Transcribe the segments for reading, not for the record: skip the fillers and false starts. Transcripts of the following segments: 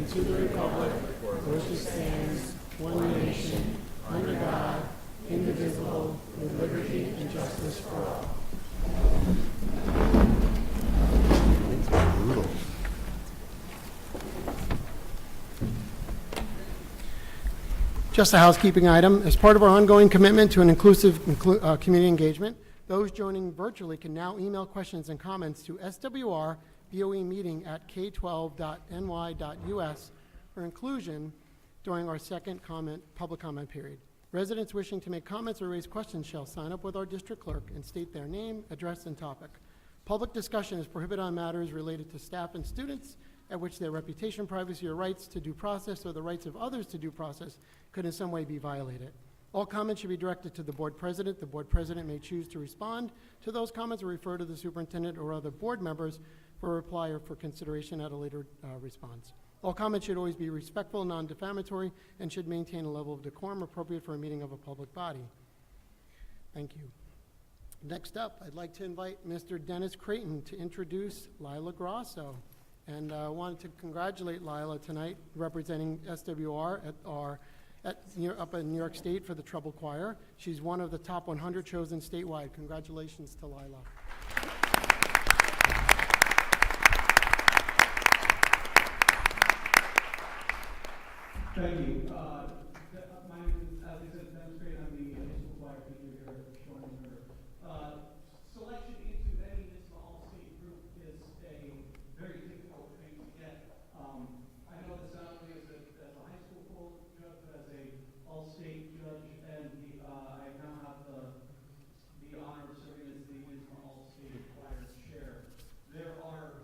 and to the republic for which it stands, one nation, under God, indivisible, with liberty and justice for all. It's brutal. Just a housekeeping item. As part of our ongoing commitment to an inclusive community engagement, those joining virtually can now email questions and comments to swrboemeeting@k12.ny.us for inclusion during our second public comment period. Residents wishing to make comments or raise questions shall sign up with our district clerk and state their name, address, and topic. Public discussion is prohibited on matters related to staff and students at which their reputation, privacy, or rights to due process or the rights of others to due process could in some way be violated. All comments should be directed to the board president. The board president may choose to respond to those comments or refer to the superintendent or other board members for a reply or for consideration at a later response. All comments should always be respectful, non-defamatory, and should maintain a level of decorum appropriate for a meeting of a public body. Thank you. Next up, I'd like to invite Mr. Dennis Creighton to introduce Lila Grasso. And I wanted to congratulate Lila tonight, representing SWR up in New York State for the treble choir. She's one of the top 100 chosen statewide. Congratulations to Lila. Thank you. My name is, as I said, Dennis Creighton. I'm the high school choir teacher here at Shoreham-Wading. Selection into any municipal all-state group is a very difficult thing to get. I know this not only as a high school poll judge, but as a all-state judge, and I now have the honor of serving as the municipal all-state choir chair. There were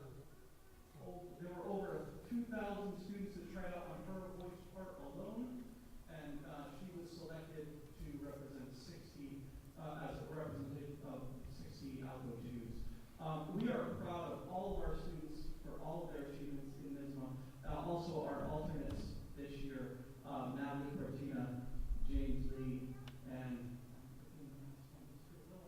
over 2,000 students that tried out on her voice part alone, and she was selected to represent 60 as a representative of 60 alto twos. We are proud of all of our students for all of their achievements in NISMA. Also our alternates this year, Natalie Cortina, James Lee, and Spencer Lee on cello.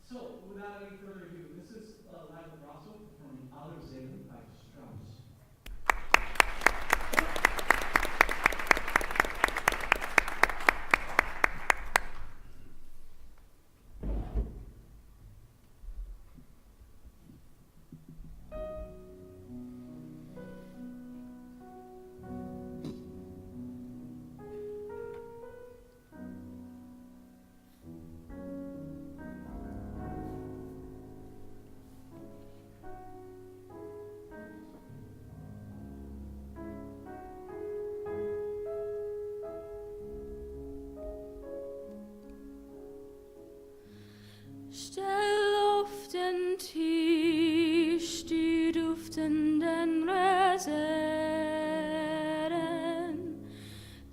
So without any further ado, this is Lila Grasso from Aller Seelen by Strauss. Stell auf den Tisch die duftenden Reserven,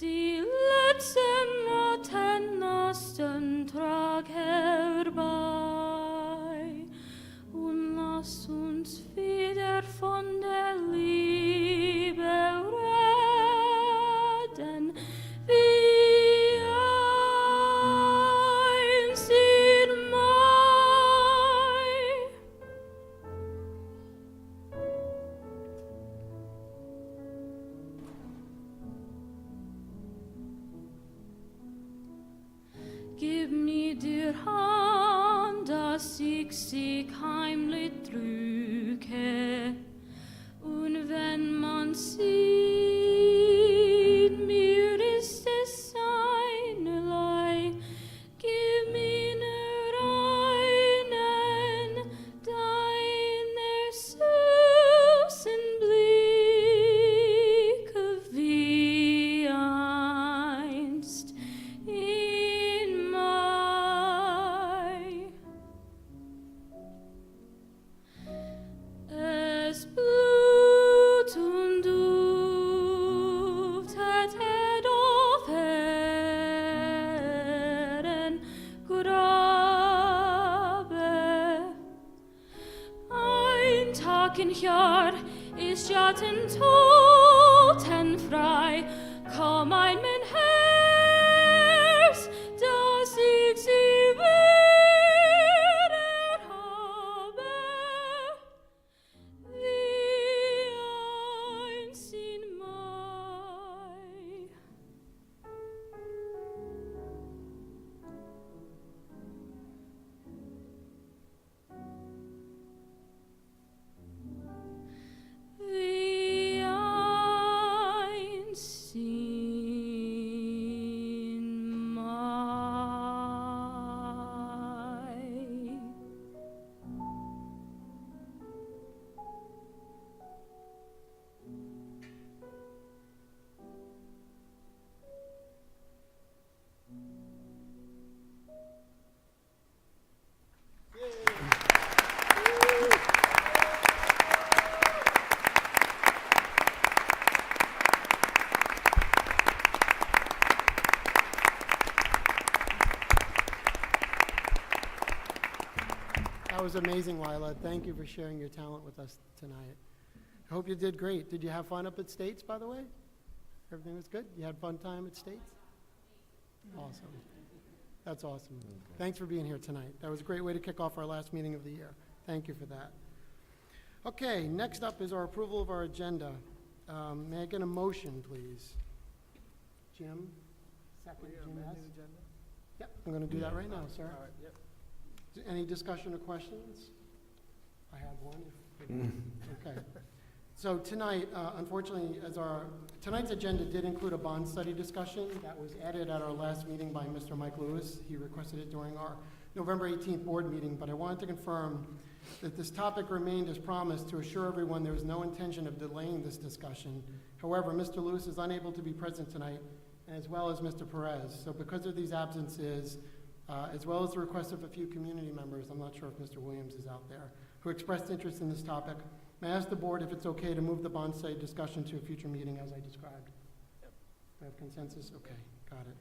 die letzten Roten aus den Trag herbei, und lass uns wieder von der Liebe reden, wie einst in Mai. Gib mir die Hand, dass ich sie heimlich drücke, und wenn man sieht, mir ist es einerlei, gib mir nur einen, deiner süßen Blicke wie einst in Mai. Es Blut und Duft hätte auf Herren Grabe. Ein Tag im Jahr ist ja den Toten frei. Komm ein mein Herz, dass ich sie That was amazing, Lila. Thank you for sharing your talent with us tonight. I hope you did great. Did you have fun up at States, by the way? Everything was good? You had fun time at States? Awesome. That's awesome. Thanks for being here tonight. That was a great way to kick off our last meeting of the year. Thank you for that. Okay, next up is our approval of our agenda. May I get a motion, please? Jim? Second, Jim S. Yep, I'm going to do that right now, sir. All right, yep. Any discussion or questions? I have one. Okay. So tonight, unfortunately, tonight's agenda did include a bond study discussion that was added at our last meeting by Mr. Mike Lewis. He requested it during our November 18th board meeting, but I wanted to confirm that this topic remained as promised to assure everyone there was no intention of delaying this discussion. However, Mr. Lewis is unable to be present tonight, as well as Mr. Perez. So because of these absences, as well as the request of a few community members, I'm not sure if Mr. Williams is out there, who expressed interest in this topic, may I ask the board if it's okay to move the bond study discussion to a future meeting as I described? Yep. Do I have consensus? Okay, got it.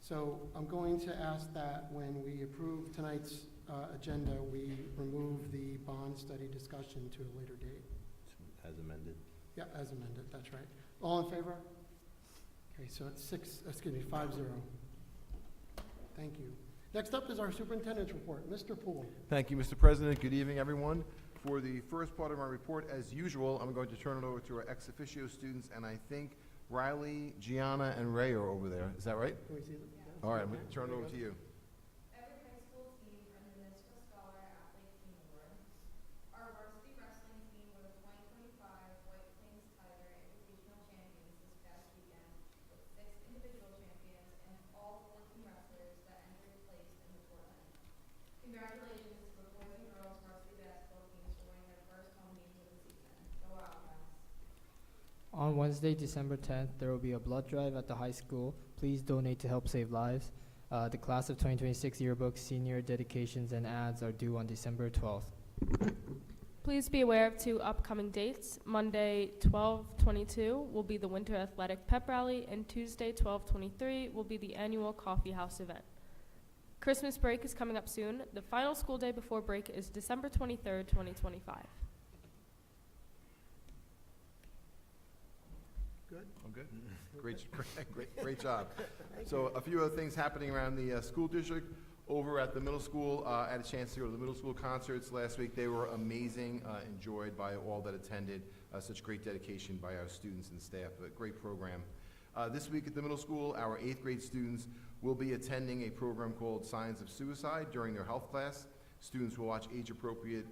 So I'm going to ask that when we approve tonight's agenda, we remove the bond study discussion to a later date. As amended. Yeah, as amended, that's right. All in favor? Okay, so it's 5-0. Thank you. Next up is our superintendent's report. Mr. Poole. Thank you, Mr. President. Good evening, everyone. For the first part of my report, as usual, I'm going to turn it over to our ex officio students, and I think Riley, Gianna, and Ray are over there. Is that right? Can we see them? All right, I'm going to turn it over to you. Every high school team earned the Municipal Scholar Athlete Team Award. Our varsity wrestling team were the 2025 White Plains Tiger Invitational Champions this past weekend, with 6 individual champions and all 14 wrestlers that entered placed in the tournament. Congratulations to the boys and girls varsity basketball teams for winning their first home games of the season. Go Wildcats! On Wednesday, December 10th, there will be a blood drive at the high school. Please donate to help save lives. The class of 2026 yearbooks, senior dedications, and ads are due on December 12th. Please be aware of 2 upcoming dates. Monday, 12/22 will be the Winter Athletic Pep Rally, and Tuesday, 12/23 will be the annual Coffee House event. Christmas break is coming up soon. The final school day before break is December 23rd, 2025. Good? I'm good. Great job. So a few other things happening around the school district. Over at the middle school, I had a chance to go to the middle school concerts last week. They were amazing, enjoyed by all that attended. Such great dedication by our students and staff. A great program. This week at the middle school, our 8th grade students will be attending a program called Signs of Suicide during their health class. Students will watch age-appropriate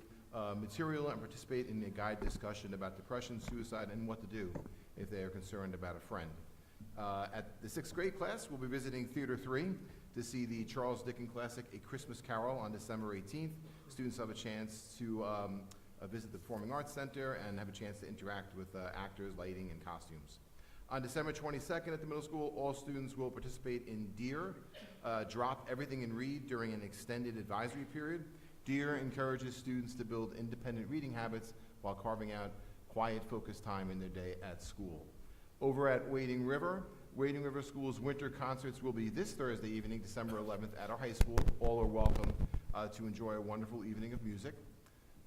material and participate in a guide discussion about depression, suicide, and what to do if they are concerned about a friend. At the 6th grade class, we'll be visiting Theater 3 to see the Charles Dickens classic, A Christmas Carol, on December 18th. Students have a chance to visit the Performing Arts Center and have a chance to interact with actors, lighting, and costumes. On December 22nd at the middle school, all students will participate in DEAR, Drop Everything and Read, during an extended advisory period. DEAR encourages students to build independent reading habits while carving out quiet, focused time in their day at school. Over at Wading River School's winter concerts will be this Thursday evening, December 11th, at our high school. All are welcome to enjoy a wonderful evening of music.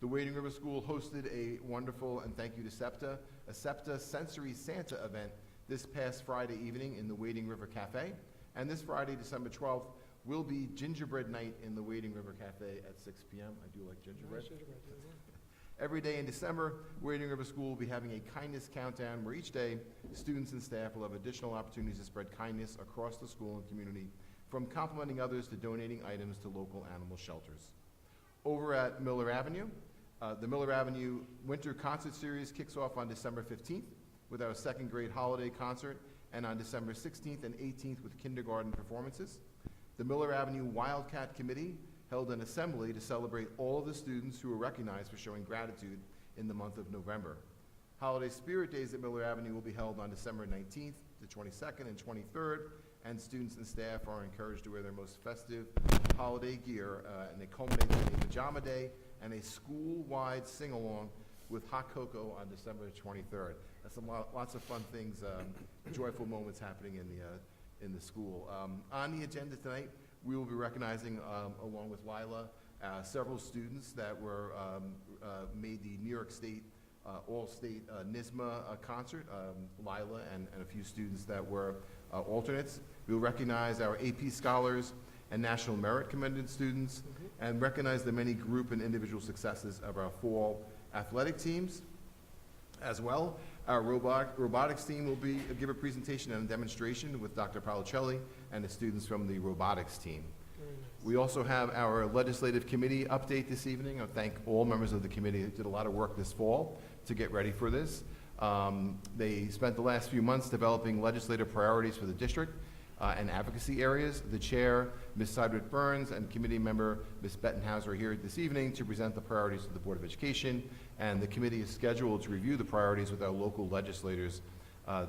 The Wading River School hosted a wonderful, and thank you to SEPTA, a SEPTA Sensory Santa event this past Friday evening in the Wading River Cafe. And this Friday, December 12th, will be gingerbread night in the Wading River Cafe at 6 p.m. I do like gingerbread. Every day in December, Wading River School will be having a kindness countdown where each day students and staff will have additional opportunities to spread kindness across the school and community, from complimenting others to donating items to local animal shelters. Over at Miller Avenue, the Miller Avenue Winter Concert Series kicks off on December 15th with our 2nd grade holiday concert, and on December 16th and 18th with kindergarten performances. The Miller Avenue Wildcat Committee held an assembly to celebrate all of the students who were recognized for showing gratitude in the month of November. Holiday Spirit Days at Miller Avenue will be held on December 19th to 22nd and 23rd, and students and staff are encouraged to wear their most festive holiday gear, and they culminate with a pajama day and a school-wide sing-along with hot cocoa on December 23rd. That's lots of fun things, joyful moments happening in the school. On the agenda tonight, we will be recognizing, along with Lila, several students that were made the New York State All-State NYSMA concert, Lila and a few students that were alternates. We'll recognize our AP scholars and National Merit Commended students, and recognize the many group and individual successes of our fall athletic teams. As well, our robotics team will give a presentation and a demonstration with Dr. Paoluccelli and the students from the robotics team. We also have our legislative committee update this evening. I thank all members of the committee who did a lot of work this fall to get ready for this. They spent the last few months developing legislative priorities for the district and advocacy areas. The chair, Ms. Sidwick Burns, and committee member, Ms. Bettenhauser, are here this evening to present the priorities to the Board of Education, and the committee is scheduled to review the priorities with our local legislators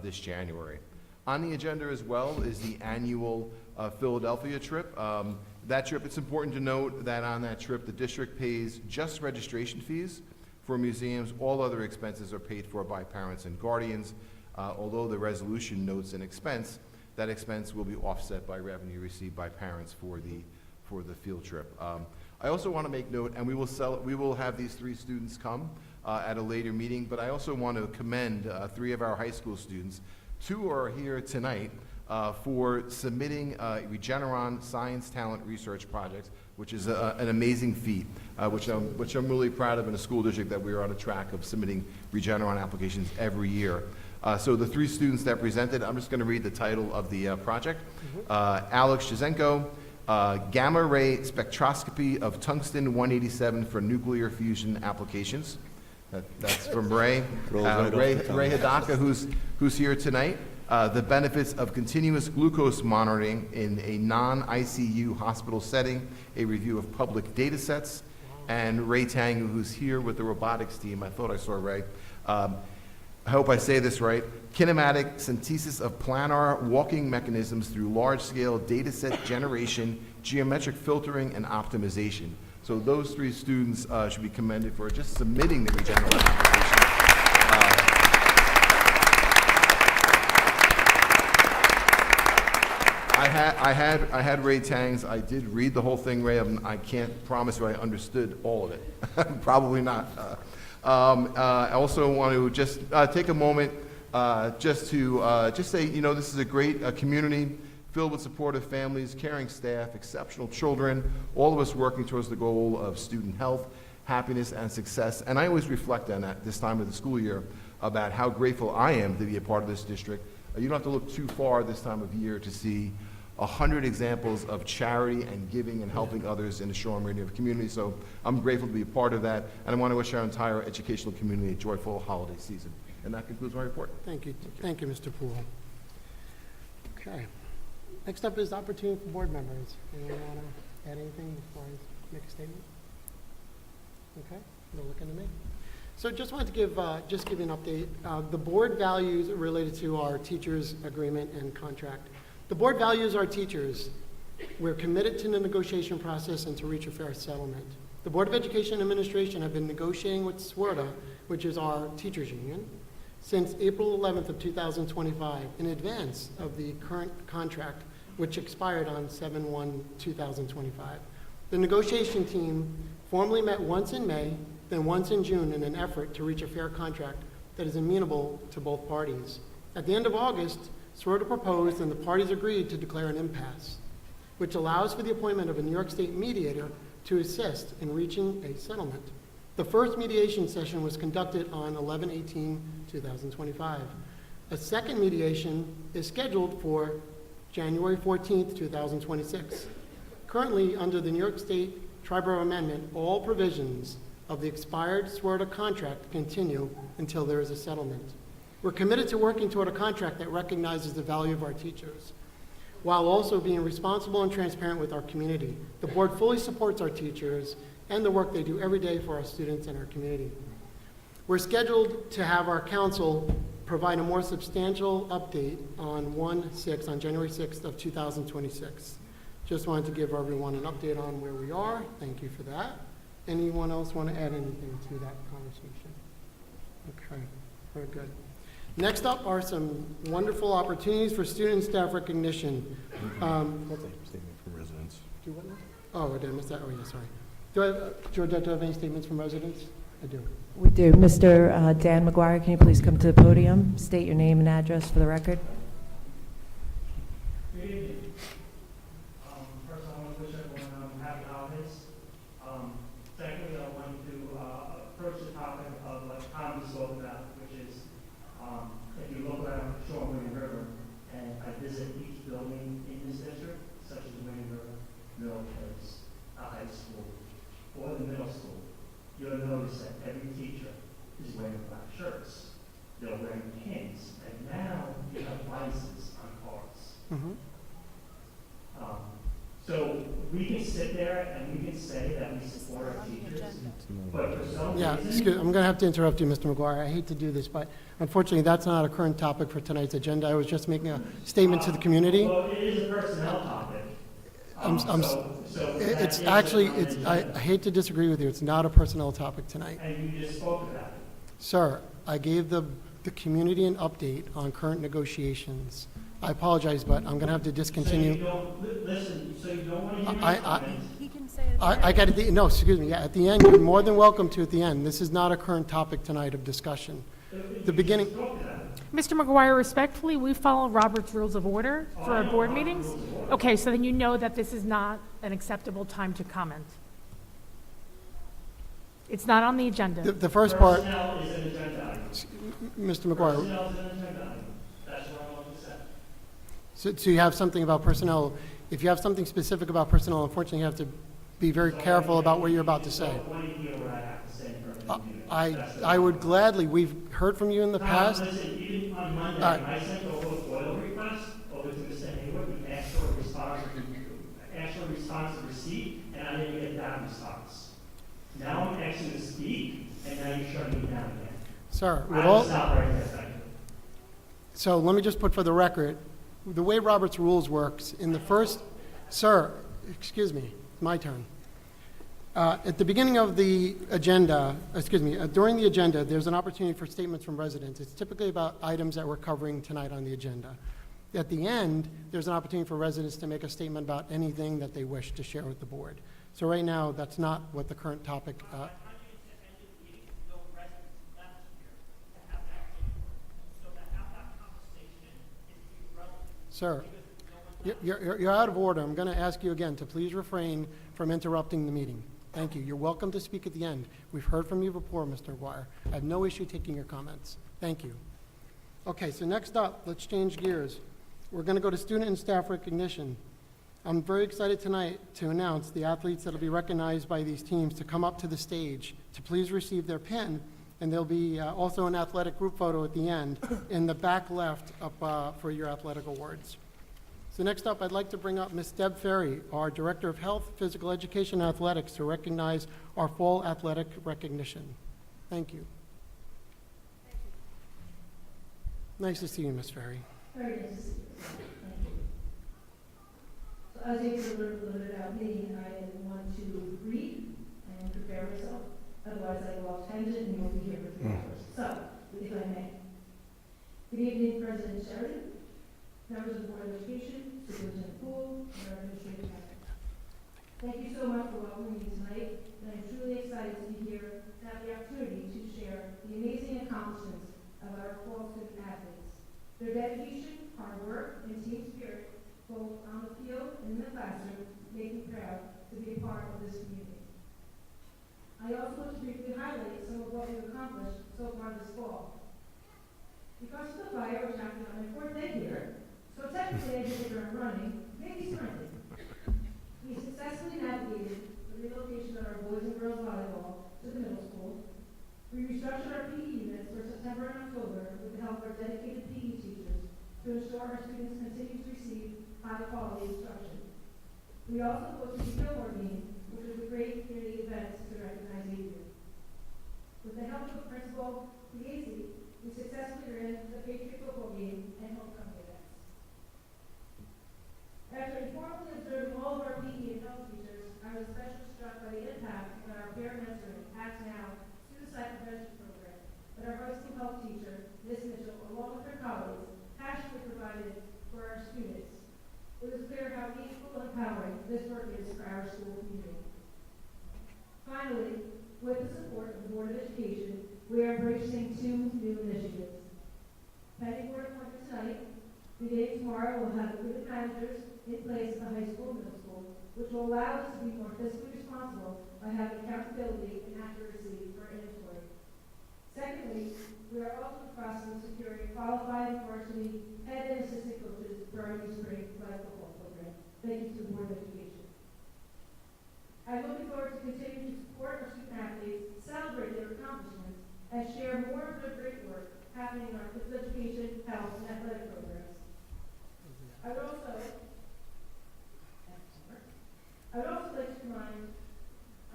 this January. On the agenda as well is the annual Philadelphia trip. That trip, it's important to note that on that trip, the district pays just registration fees for museums. All other expenses are paid for by parents and guardians. Although the resolution notes an expense, that expense will be offset by revenue received by parents for the field trip. I also want to make note, and we will have these 3 students come at a later meeting, but I also want to commend 3 of our high school students. 2 are here tonight for submitting Regeneron Science Talent Research Projects, which is an amazing feat, which I'm really proud of in a school district that we are on a track of submitting Regeneron applications every year. So the 3 students that presented, I'm just going to read the title of the project. Alex Shizenko, Gamma Ray Spectroscopy of Tungsten 187 for Nuclear Fusion Applications. That's from Ray. Ray Hidaka, who's here tonight. The benefits of continuous glucose monitoring in a non-ICU hospital setting, a review of public data sets, and Ray Tang, who's here with the robotics team. I thought I saw Ray. I hope I say this right. Kinematic synthesis of planar walking mechanisms through large-scale data set generation, geometric filtering, and optimization. So those 3 students should be commended for just submitting the Regeneron application. I had Ray Tang's. I did read the whole thing, Ray. I can't promise you I understood all of it. Probably not. I also want to just take a moment just to say, this is a great community filled with supportive families, caring staff, exceptional children, all of us working towards the goal of student health, happiness, and success. And I always reflect on that this time of the school year about how grateful I am to be a part of this district. You don't have to look too far this time of year to see 100 examples of charity and giving and helping others in the Shoreham-Wading community. So I'm grateful to be a part of that, and I want to wish our entire educational community a joyful holiday season. And that concludes my report. Thank you. Thank you, Mr. Poole. Okay. Next up is opportunity for board members. Anyone want to add anything before I make a statement? Okay, they're looking to me. So just wanted to give you an update. The board values related to our teachers' agreement and contract. The board values our teachers. We're committed to the negotiation process and to reach a fair settlement. The Board of Education Administration have been negotiating with SWERTA, which is our teachers union, since April 11th of 2025 in advance of the current contract, which expired on 7/1/2025. The negotiation team formally met once in May, then once in June in an effort to reach a fair contract that is amenable to both parties. At the end of August, SWERTA proposed and the parties agreed to declare an impasse, which allows for the appointment of a New York State mediator to assist in reaching a settlement. The first mediation session was conducted on 11/18/2025. A second mediation is scheduled for January 14th, 2026. Currently, under the New York State Triborough Amendment, all provisions of the expired SWERTA contract continue until there is a settlement. We're committed to working toward a contract that recognizes the value of our teachers, while also being responsible and transparent with our community. The board fully supports our teachers and the work they do every day for our students and our community. We're scheduled to have our council provide a more substantial update on January 6th of 2026. Just wanted to give everyone an update on where we are. Thank you for that. Anyone else want to add anything to that conversation? Okay, very good. Next up are some wonderful opportunities for student and staff recognition. Statement from residents. Do what now? Oh, I did miss that. Oh, yeah, sorry. Georgette, do you have any statements from residents? I do. We do. Mr. Dan McGuire, can you please come to the podium? State your name and address for the record. Good evening. First, I want to wish everyone happy holidays. Secondly, I want to approach the topic of what Tom spoke about, which is if you look around Shoreham-Wading River, and I visit each building in this district, such as Wading River, Middle Place, the high school, or the middle school, you'll notice that every teacher is wearing black shirts. They're wearing pins, and now you have licenses on cars. Mhm. So we can sit there and we can say that we support our teachers, but for some Yeah, reason. I'm going to have to interrupt you, Mr. McGuire. I hate to do this, but unfortunately, that's not a current topic for tonight's agenda. I was just making a statement to the community. Well, it is a personnel topic. It's actually, I hate to disagree with you. It's not a personnel topic tonight. And you just spoke about it. Sir, I gave the community an update on current negotiations. I apologize, but I'm going to have to So you discontinue. don't, listen, so you don't want to hear I- my comments. He can say it. I got it, no, excuse me, yeah, at the end, you're more than welcome to at the end. This is not a current topic tonight of discussion. The beginning, You spoke about it. Mr. McGuire, respectfully, we follow Robert's Rules of Order for our board meetings. Okay, so then you know that this is not an acceptable time to comment. It's not on the agenda. the first part, Personnel is an agenda item. Mr. McGuire, Personnel is an agenda item. That's what I want to say. so you have something about personnel. If you have something specific about personnel, unfortunately, you have to be very careful about what you're about to say. So want to hear what I have to say in front of the community. I would gladly, we've heard from you in the past. Listen, even on Monday, All right. I sent over a FOIL request over to Mr. Hayward, we asked for a response to receipt, and I didn't get that response. Now I'm asking to speak, and now you're shutting me down again. Sir, with I will all, stop right there, thank you. so let me just put for the record, the way Robert's Rules works, in the first, sir, excuse me, it's my turn. At the beginning of the agenda, during the agenda, there's an opportunity for statements from residents. It's typically about items that we're covering tonight on the agenda. At the end, there's an opportunity for residents to make a statement about anything that they wish to share with the board. So right now, that's not what the current topic, sir, you're out of order. I'm going to ask you again to please refrain from interrupting the meeting. Thank you. You're welcome to speak at the end. We've heard from you before, Mr. Aguirre. I have no issue taking your comments. Thank you. Okay, so next up, let's change gears. We're going to go to student and staff recognition. I'm very excited tonight to announce the athletes that will be recognized by these teams to come up to the stage to please receive their pin, and there'll be also an athletic group photo at the end in the back left up for your athletic awards. So next up, I'd like to bring up Ms. Deb Ferry, our Director of Health, Physical Education, and Athletics, to recognize our fall athletic recognition. Thank you. Nice to see you, Ms. Ferry. Very nice to see you. Thank you. So as you can learn a little bit about me, I want to read and prepare myself. Otherwise, I go off tangent and you won't be here for 3 hours. So, if I may. Good evening, President Sheridan, members of the Board of Education, Superintendent Poole, and our administrative staff. Thank you so much for welcoming me tonight, and I'm truly excited to be here to have the opportunity to share the amazing accomplishments of our fall student athletes. Their dedication, hard work, and team spirit, both on the field and in the classroom, make me proud to be a part of this community. I also want to briefly highlight some of what we've accomplished so far this fall. Because of the fire, which happened on my 4th day here, so technically I did the ground running, maybe sprinting. We successfully navigated the relocation of our boys and girls volleyball to the middle school. We restructured our PE units for September and October with the help of our dedicated PE teachers to ensure our students continue to receive high-quality instruction. We also hosted the Gilmore Meeting, which was a great community event to recognize Adrian. With the help of Principal Liesi, we successfully ran the Patriot football game and homecoming events. After informally observing all of our PE and health teachers, I was especially struck by the impact that our peer mentoring Act Now suicide prevention program that our high school health teacher, Ms. Mitchell, along with her colleagues, passionately provided for our students. It was clear how meaningful and empowering this work is for our school community. Finally, with the support of the Board of Education, we are embracing 2 new initiatives. Pending board appointment tonight, beginning tomorrow, we'll have equipment managers in place at the high school and middle school, which will allow us to be more fiscally responsible by having accountability and accuracy for inventory. Secondly, we are also in the process of securing qualified varsity head and assistant coaches for our new spring flag football program. Thank you to the Board of Education. I'm looking forward to continuing to support our student athletes, celebrate their accomplishments, and share more of their great work happening in our physical education, health, and athletic programs. I would also like to remind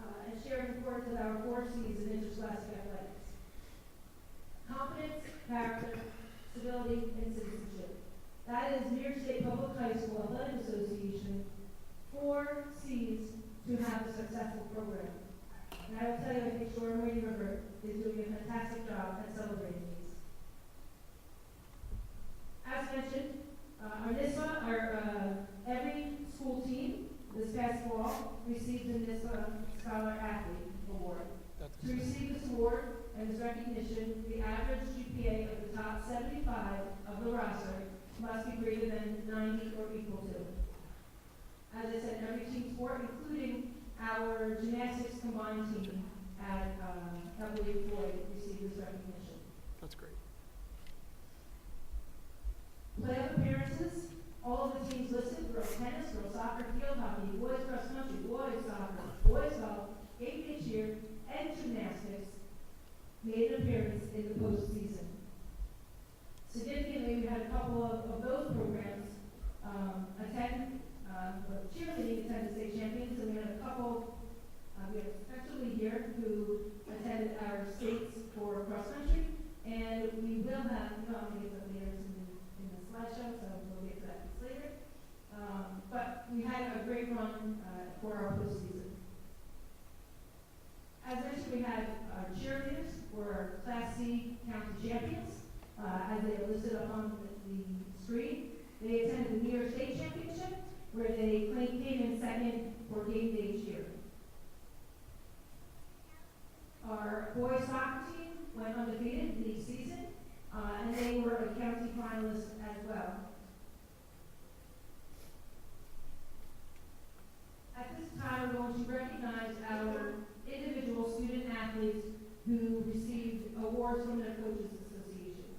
and share the importance of our 4 C's in interscholastic athletics: competence, character, civility, and citizenship. That is New York State Public High School Athletic Association 4 C's to have a successful program. And I will tell you, I think Shoreham-Wading River is doing a fantastic job at celebrating these. As mentioned, our NISWA, every school team this past fall received the NISWA Scholar Athlete Award. To receive this award and this recognition, the average GPA of the top 75 of the roster must be greater than 90 or equal to. As I said, every team sport, including our gymnastics combined team at BOE received this recognition. That's great. Playoff appearances, all of the teams listed: girls tennis, girls soccer, field hockey, boys cross country, boys soccer, boys golf, AP cheer, and gymnastics made an appearance in the postseason. Significantly, we had a couple of those programs attend. Cheerleading attended state champions, and we had a couple. We had a special lead here who attended our states for cross country, and we will have. I'm going to get the leaders in the slideshow, so we'll get to that later. But we had a great run for our postseason. As mentioned, we had our cheerleaders were our Class C county champions, as they are listed up on the screen. They attended the New York State Championship, where they came in second for game day cheer. Our boys soccer team went undefeated in each season, and they were a county finalist as well. At this time, we're going to recognize our individual student athletes who received awards from their coaches associations.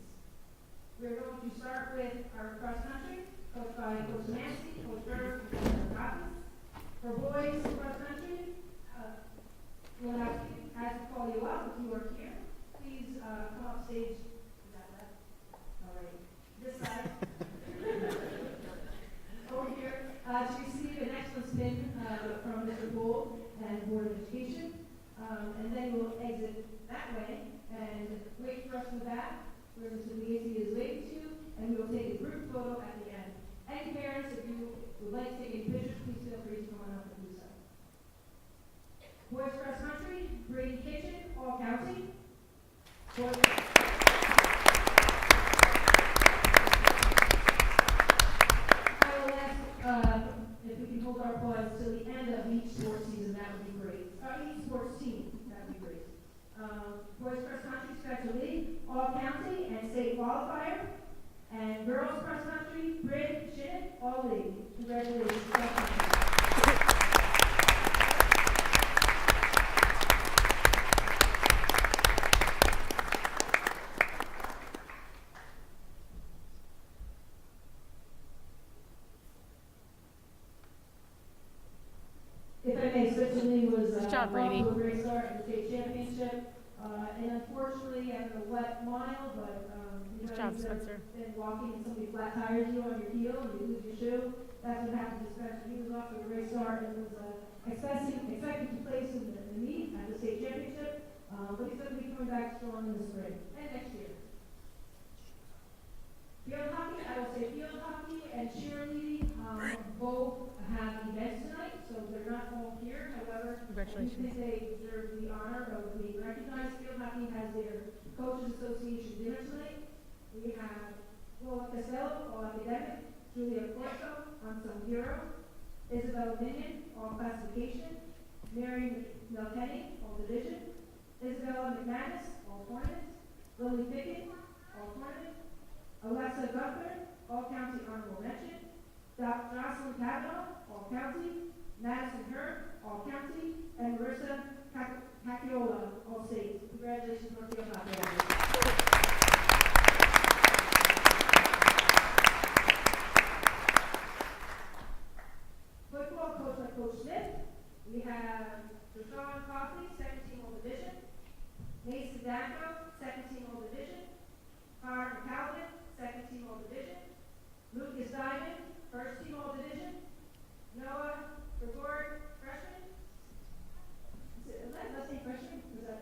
We're going to start with our cross country, coached by Coach Nancy, Coach Berg, and Coach Robbins. For boys cross country, we'll have to, as we call you up, if you are here, please come up stage. Is that left? All right. This side. Over here to receive an excellence pin from Mr. Gould and Board of Education. And then we'll exit that way and wait for us in the back where Mr. Liesi is waiting to, and we will take a group photo at the end. Any parents, if you would like to take any pictures, please feel free to come on up and do so. Boys cross country, Brady Kitchen, all county. I will ask if we can hold our applause till the end of each sports season, that would be great. Each sports team, that would be great. Boys cross country special league, all county and state qualifier. And girls cross country, Brid, Shinnet, all league. Congratulations. If I may, Switzerland was Good job, Brady. off to a great start in the state championship. And unfortunately, after a wet mile, but you Good know, job, you've Spencer. been walking and somebody flat tires you on your heel and you lose your shoe. That's what happened to Spencer. He was off to a great start and was expecting to place in the meet at the state championship. But he's going to be coming back strong in the spring and next year. Field hockey, I will say field hockey and cheerleading both have events tonight, so they're not all here. However, Congratulations. I think they deserve the honor of being recognized. Field hockey has their Coaches Association dinner tonight. We have Lola Costello, all academic, Julia Corso, unsung hero, Isabel Minion, all classification, Mary Milkenny, all division. Isabella McManus, all tournament. Lily Pickett, all tournament. Alexa Gunther, all county honorable mention. Jocelyn Kavanaugh, all county. Madison Herb, all county. And Marissa Paciola, all state. Congratulations, North Carolina. Football coached by Coach Smith. We have Deshaun Coffey, second team all division. Mason Danko, second team all division. Howard McCalvin, second team all division. Lucas Diamond, first team all division. Noah Gregor, freshman. Is that last name freshman? Is that?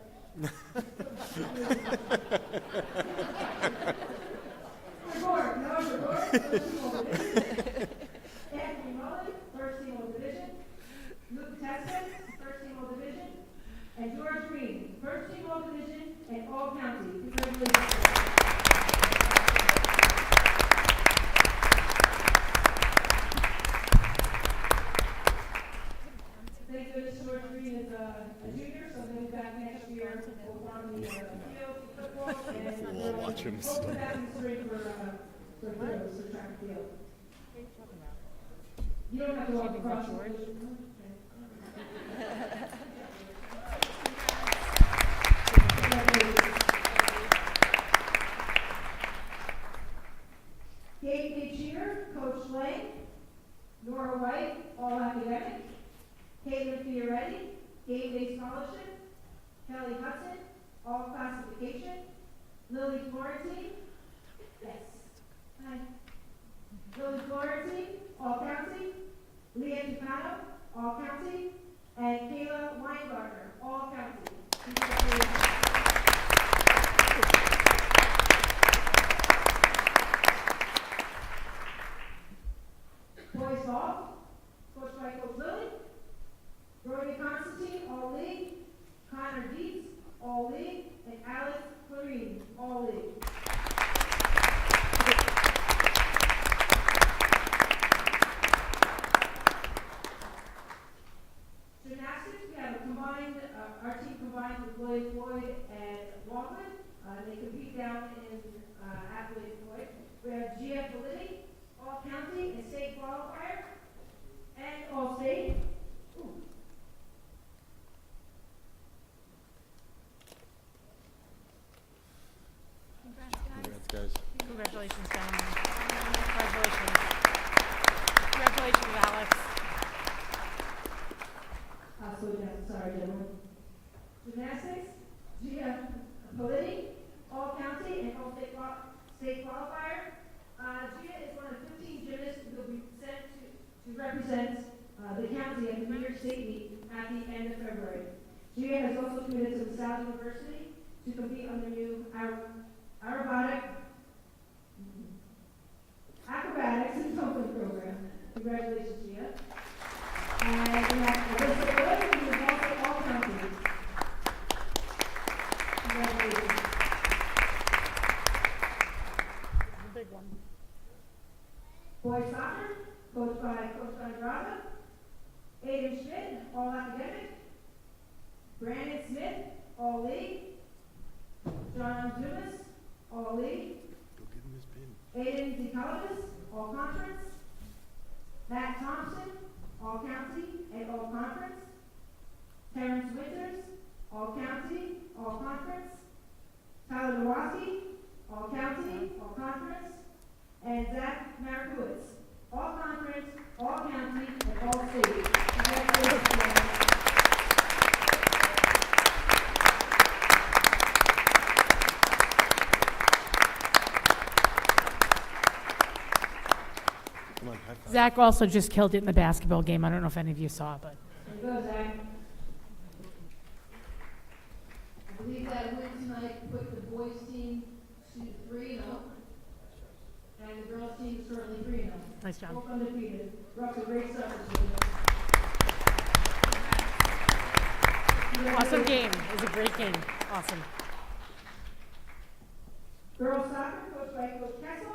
Noah Gregor, first team all division. Anthony Mullen, first team all division. Luke Testa, first team all division. And George Green, first team all division and all county. Congratulations. Thank goodness George Green is a junior, so he'll be back next year for on the field football and We'll watch him hopefully back in spring for throws for track and field. You don't have to walk across the ocean. Kate Cheer, Coach Lang. Nora White, all academic. Caitlin Fioretti, game day scholarship. Kelly Hudson, all classification. Lily Florentine, yes. Hi. Lily Florentine, all county. Leah Tupano, all county. And Kayla Weingartner, all county. Congratulations. Boys ball, coached by Coach Lilly. Brody Constantine, all league. Connor Dietz, all league. And Alex Clarine, all league. Gymnastics, we have a combined, our team combined with William Floyd and Walwood. They compete down in at William Floyd. We have Gia Validity, all county and state qualifier, and all state. Ooh. Congrats, guys. Congratulations, gentlemen. Congratulations. Congratulations, Alex. Slow down, sorry, gentlemen. Gymnastics, Gia Politi, all county and all state qualifier. Gia is one of 15 gymnasts who will be sent to represent the county at the New York State meet at the end of February. Gia has also committed to LaSalle University to compete on the new acrobatics and tumbling program. Congratulations, Gia. And we have Alyssa Wood, who is also all county. Congratulations. The big one. Boys soccer, coached by Coach Andrada. Aiden Schmidt, all academic. Brandon Smith, all league. John Dumas, all league. Go give him his pin. Aiden DeCalvis, all conference. Matt Thompson, all county and all conference. Terrence Winters, all county, all conference. Tyler Nowacki, all county, all conference. And Zach Markowitz, all conference, all county, and all state. Congratulations. Come on, high five. Zach also just killed it in the basketball game. I don't know if any of you saw, but There you go, Zach. I believe that win tonight put the boys team to 3-0. And the girls team is currently 3-0. nice job. Both undefeated. We're off to a great start this year. Awesome game. It was a great game. Awesome. Girls soccer, coached by Coach Kessel.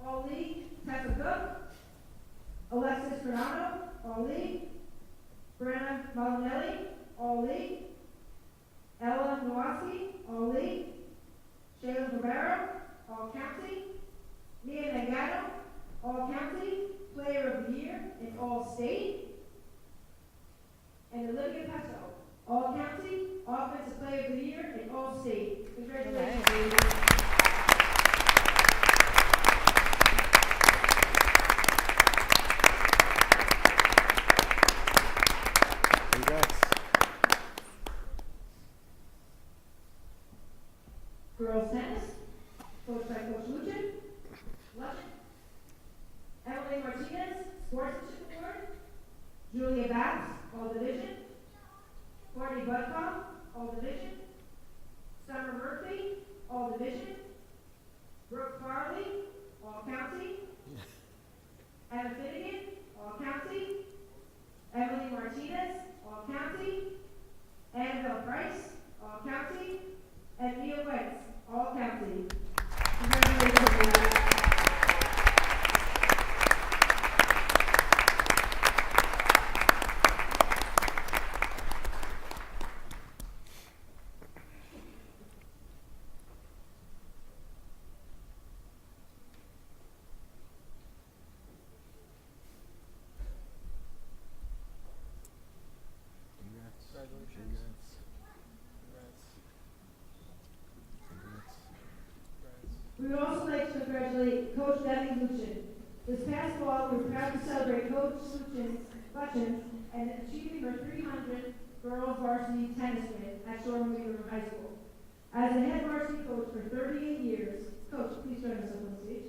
All league, Tessa Cook. Alexis Fernando, all league. Brenna Molinelli, all league. Ella Nowaski, all league. Shayla Rivera, all county. Mia Nagano, all county. Player of the year in all state. And Olivia Pesto, all county. Offensive player of the year in all state. Congratulations, ladies. Congrats. Girls tennis, coached by Coach Luchin. Emily Martinez, sportsmanship award. Julia Bass, all division. Courtney Budkoff, all division. Summer Murphy, all division. Brooke Farley, all county. Emma Finnegan, all county. Emily Martinez, all county. Annabelle Price, all county. And Mia Wentz, all county. Congratulations, Mia. We would also like to congratulate Coach Debbie Luchin. This past fall, we were proud to celebrate Coach Luchin's and achieving her 300 girls varsity tennis win at Shoreham-Wading High School. As the head varsity coach for 38 years, Coach, please join us up on stage.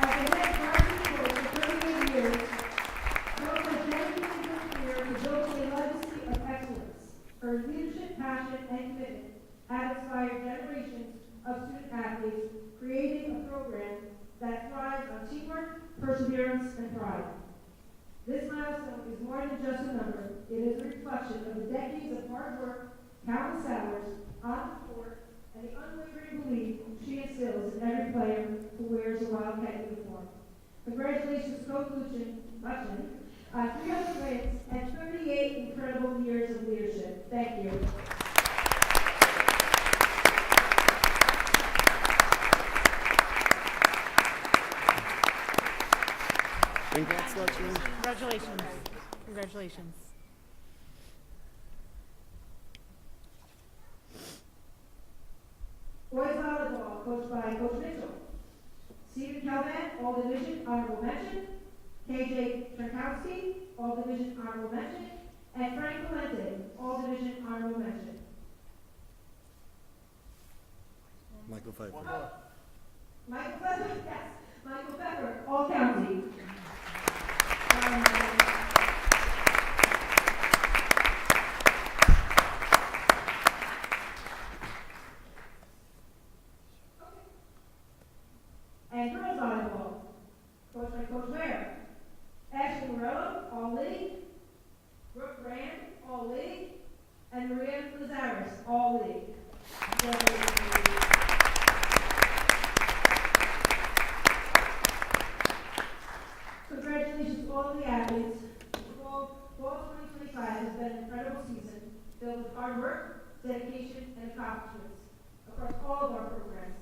As the head varsity coach for 38 years, Coach has dedicated her career to building a legacy of excellence. Her leadership, passion, and commitment have inspired generations of student athletes, creating a program that thrives on teamwork, perseverance, and pride. This milestone is more than just a number. It is a reflection of the decades of hard work, countless hours on the court, and the unwavering belief she instills in every player who wears a Wildcat uniform. Congratulations, Coach Luchin, on 300 wins and 38 incredible years of leadership. Thank you. Congrats, Lutchman. Congratulations. Congratulations. Boys volleyball, coached by Coach Mitchell. Stephen Calvin, all division, honorable mention. KJ Trankowski, all division, honorable mention. And Frank Valente, all division, honorable mention. Michael Pfeiffer. Michael Pfeffer, yes. Michael Pfeffer, all county. And girls volleyball, coached by Coach Ware. Ashley Morello, all league. Brooke Rand, all league. And Maria Lazaris, all league. Congratulations to all of the athletes. Fall 2025 has been an incredible season filled with hard work, dedication, and accomplishments across all of our programs.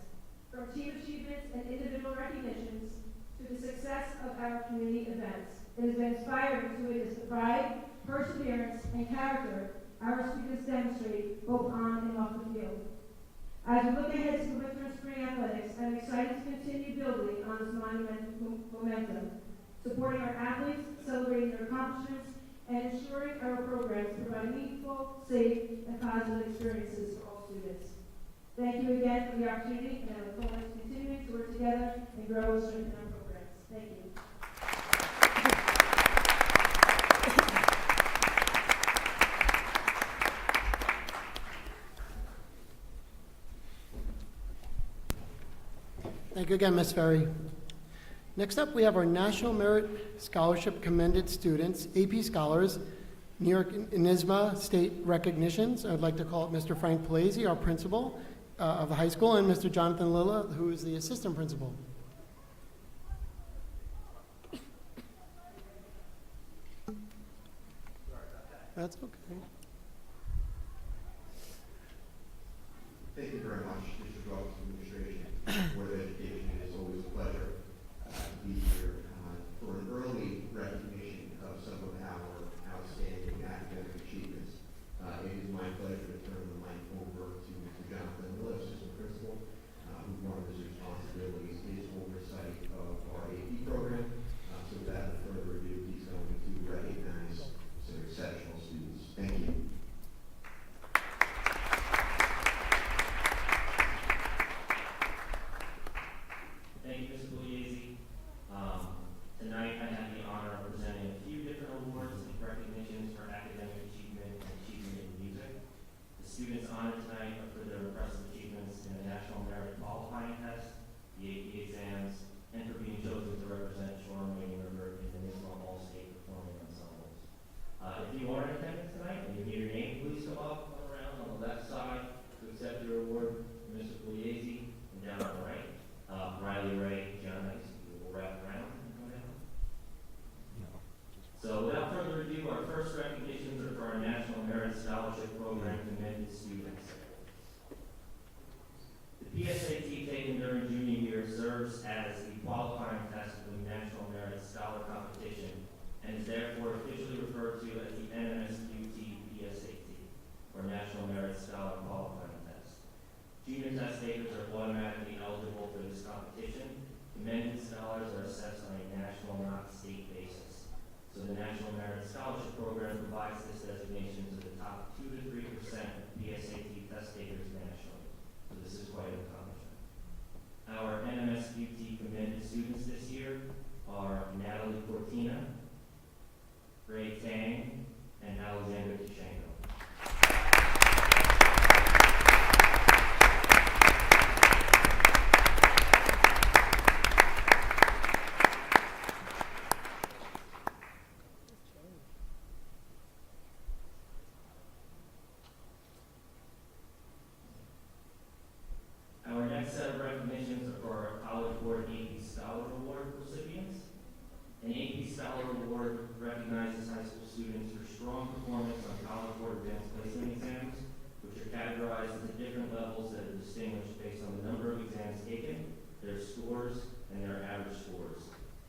From team achievements and individual recognitions to the success of our community events. It has been inspiring to witness the pride, perseverance, and character our students demonstrate both on and off the field. As we look ahead to the winter and spring athletics, I'm excited to continue building on this momentum, supporting our athletes, celebrating their accomplishments, and ensuring our programs provide meaningful, safe, and positive experiences for all students. Thank you again for the opportunity, and I look forward to continuing to work together and grow and strengthen our programs. Thank you. Thank you again, Ms. Ferry. Next up, we have our National Merit Scholarship Commended Students, AP Scholars, New York NISMA State Recognitions. I'd like to call up Mr. Frank Palazzi, our principal of the high school, and Mr. Jonathan Lilla, who is the assistant principal. That's okay. Thank you very much, Mr. Office Administration. Board of Education, it is always a pleasure to be here for an early recognition of some of our outstanding academic achievements. It is my pleasure to turn the mic over to Mr. Jonathan Miller, Assistant Principal, who one of his responsibilities is oversight of our AP program. So without further ado, he's going to recognize some exceptional students. Thank you. Thank you, Mr. Pugliese. Tonight I have the honor of presenting a few different awards and recognitions for academic achievement and achievement in music. The students honored tonight are for their impressive achievements in the National Merit Qualifying Test, the AP exams, and for being chosen to represent Shoreham-Wading River in the NISMA All-State Performing Ensembles. If you are in attendance tonight and you hear your name, please come up, come around on the left side to accept your award from Mr. Pugliese, and down on the right. Riley Ray, John, we will wrap around and go down. So without further ado, our first recognitions are for our National Merit Scholarship Program commended students. The PSAT taken during junior year serves as the qualifying test for the National Merit Scholar Competition and is therefore officially referred to as the NMSQT PSAT, or National Merit Scholar Qualifying Test. Junior test takers are automatically eligible for this competition. Commended scholars are assessed on a national, not state basis. So the National Merit Scholarship Program provides this designation to the top 2 to 3% of PSAT test takers nationally. So this is quite an accomplishment. Our NMSQT commended students this year are Natalie Cortina, Ray Tang, and Alexander Tishenko. Our next set of recognitions are for our College Board AP Scholar Award recipients. An AP Scholar Award recognizes high school students for strong performance on College Board advanced placement exams, which are categorized into different levels that are distinguished based on the number of exams taken, their scores, and their average scores.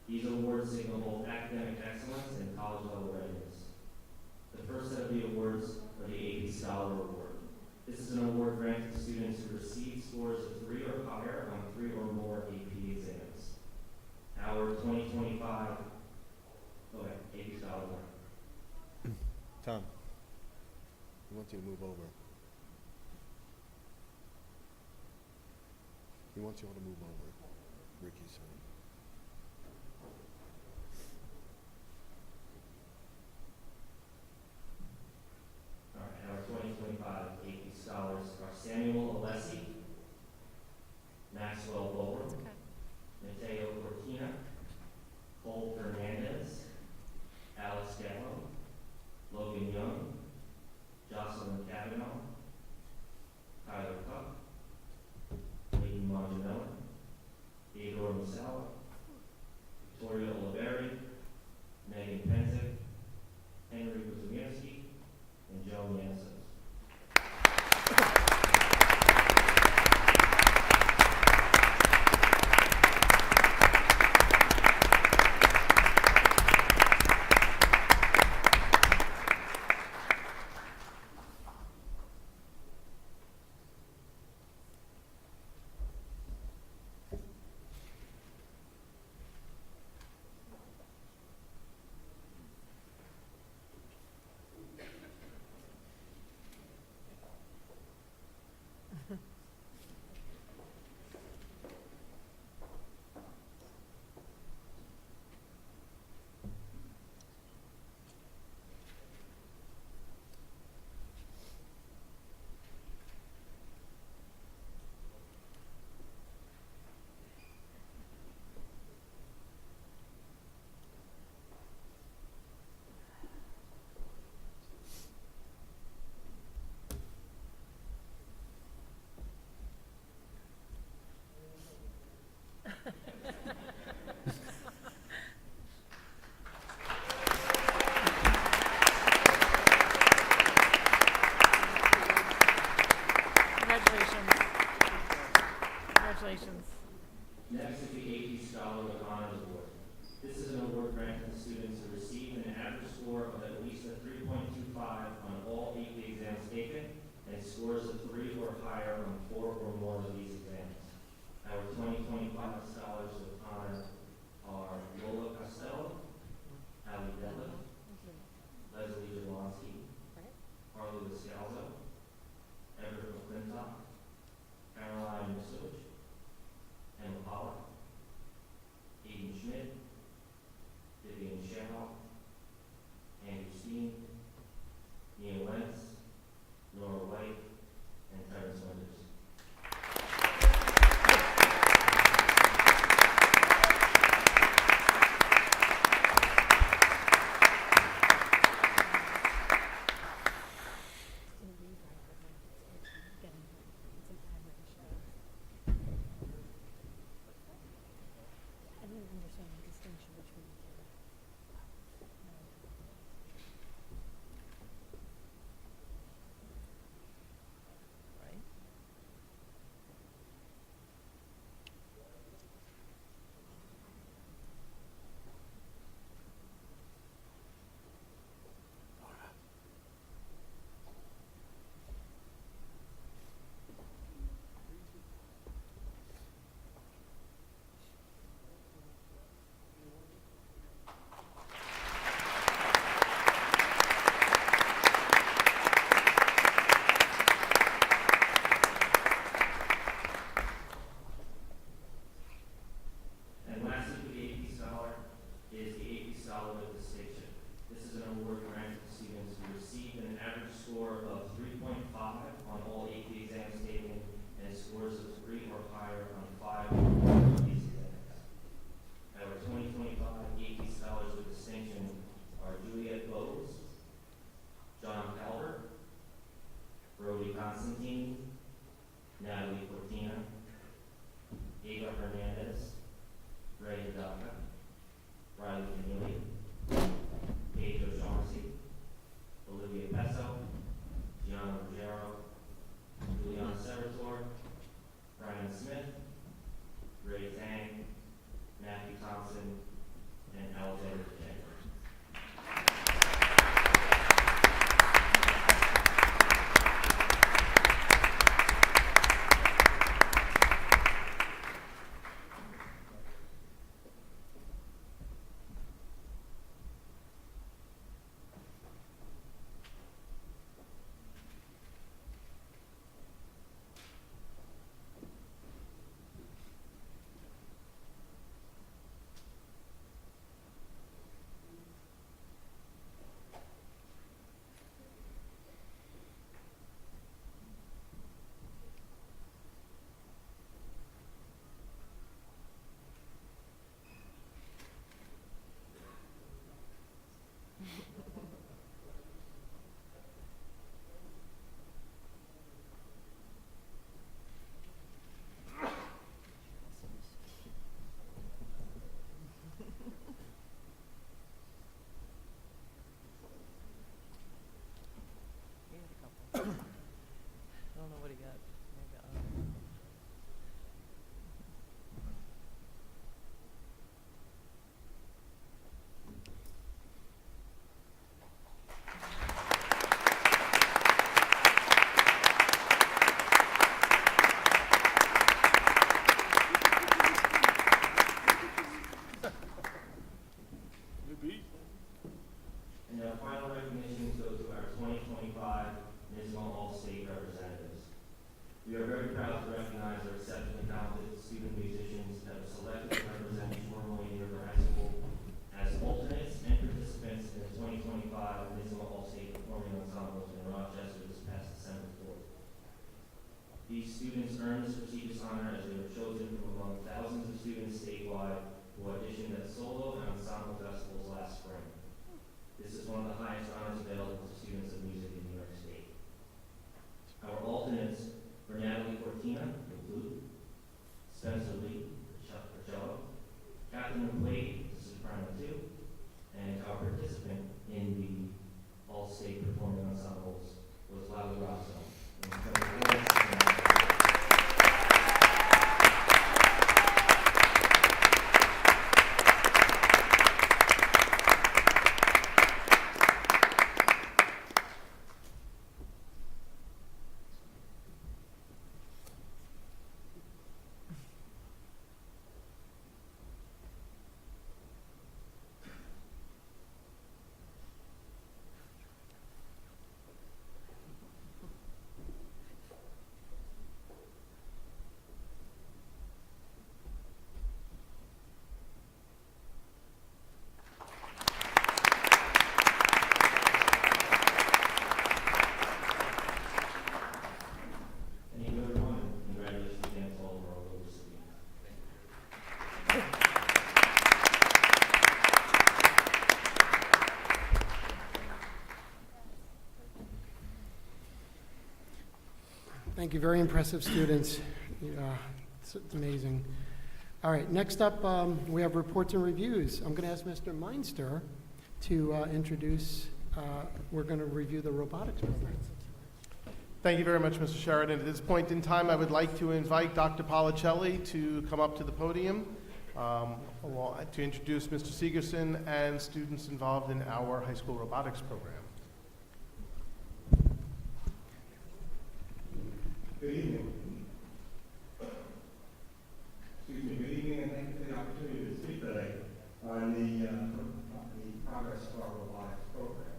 These awards signal both academic excellence and college level readiness. The first set of the awards are the AP Scholar Award. This is an award granted to students who receive scores of 3 or higher on 3 or more AP exams. Our 2025, AP Scholar Award. Tom, he wants you to move over. He wants you all to move over. Ricky's saying. All right, our 2025 AP Scholars are Samuel Alessi, Maxwell Bowler, Mateo Cortina, Cole Fernandez, Alex Gallo, Logan Young, Jocelyn Cavanaugh, Tyler Cup, Layton Montanella, Igor Masala, Victoria Oliveri, Megan Penzick, Henry Kuzmierski, and Joe Yansos. Scholar with Honors Award. This is an award granted to students who receive an average score of at least a 3.25 on all AP exams taken and scores of 3 or higher on 4 or more of these exams. Our 2025 scholars with honor are Lola Costello, Ali Detlef, Leslie Jablonski, Harley Descalzo, Everett McClintock, Caroline Misovich, Emma Pollock, Aiden Schmidt, Vivian Sherrill, Andrew Steen, Neil Wentz, Nora White, and Terrence Winters. And lastly, the AP Scholar is the AP Scholar with Distinction. This is an award granted to students who receive an average score of 3.5 on all AP exams taken and scores of 3 or higher on 5 or more of these exams. Our 2025 AP Scholars with Distinction are Juliet Bowes, John Calvert, Brody Constantine, Natalie Cortina, Ava Hernandez, Ray Hidaka, Riley Keneally, Paige O'Shaughnessy, Olivia Pesso, Gianna Ruggiero, Juliana Severtor, Brian Smith, Ray Tang, Matthew Thompson, and Alexander Jagger. And our final recognitions go to our 2025 NISMA All-State representatives. We are very proud to recognize our exceptionally talented student musicians that were selected to represent Shoreham-Wading High School as alternates and participants in the 2025 NISMA All-State Performing Ensembles in Rochester this past December 4th. These students earned this prestigious honor as they were chosen from among thousands of students statewide who auditioned at solo and ensemble festivals last spring. This is one of the highest honors available to students of music in New York State. Our alternates were Natalie Cortina, the flute, Spencer Lee, the cello, Catherine McQuaid, the soprano 2, and our participant in the All-State Performing Ensembles was Lalo Rosso. Thank you, very impressive students. It's amazing. All right, next up, we have reports and reviews. I'm going to ask Mr. Meinster to introduce, we're going to review the robotics program. Thank you very much, Mr. Sheridan. At this point in time, I would like to invite Dr. Policelli to come up to the podium to introduce Mr. Segerson and students involved in our high school robotics program. Good evening. Excuse me, good evening, and thank you for the opportunity to speak today on the progress of our robotics program.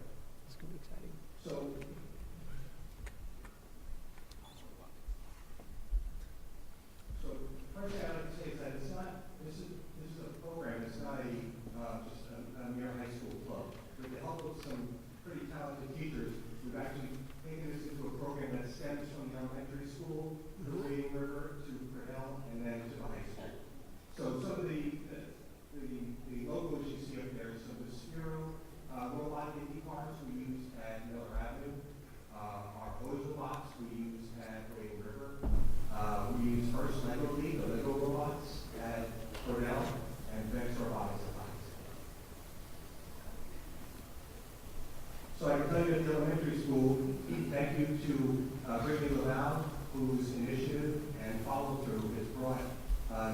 It's going to be exciting. So, first thing I'd like to say is that it's not, this is a program, it's not just a mere high school club. With the help of some pretty talented teachers, we've actually taken this into a program that stems from the elementary school, to the Wading River, to Grinnell, and then to the high school. So some of the logos you see up there, so the Spiro robot indie cars we use at Miller Avenue, our hose robots we use at Wading River, we use First Lego League, the Lego robots at Grinnell, and Venice Robotics at High School. So I can tell you at the elementary school, thank you to Brittany Laval, whose initiative and follow-through has brought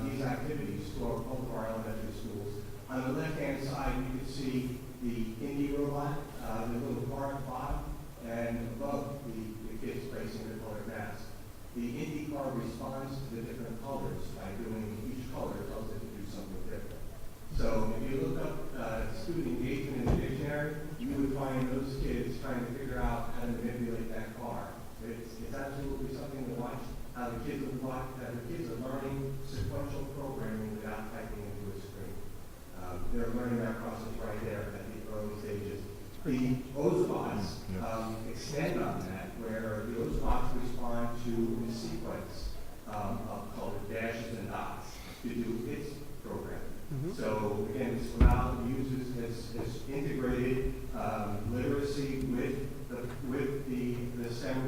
these activities to both of our elementary schools. On the left-hand side, you can see the Indy robot, the little car at the bottom, and above the kids placing the colored mask. The Indy car responds to the different colors by doing each color tells it to do something different. So if you look up student engagement in the dictionary, you would find those kids trying to figure out how to manipulate that car. It's absolutely something to watch. How the kids are learning sequential programming without typing into a screen. They're learning that process right there at the early stages. The OSBOTs extend on that, where the OSBOTs respond to the sequence of called dashes and dots to do its program. So again, this Laval uses this integrated literacy with the STEM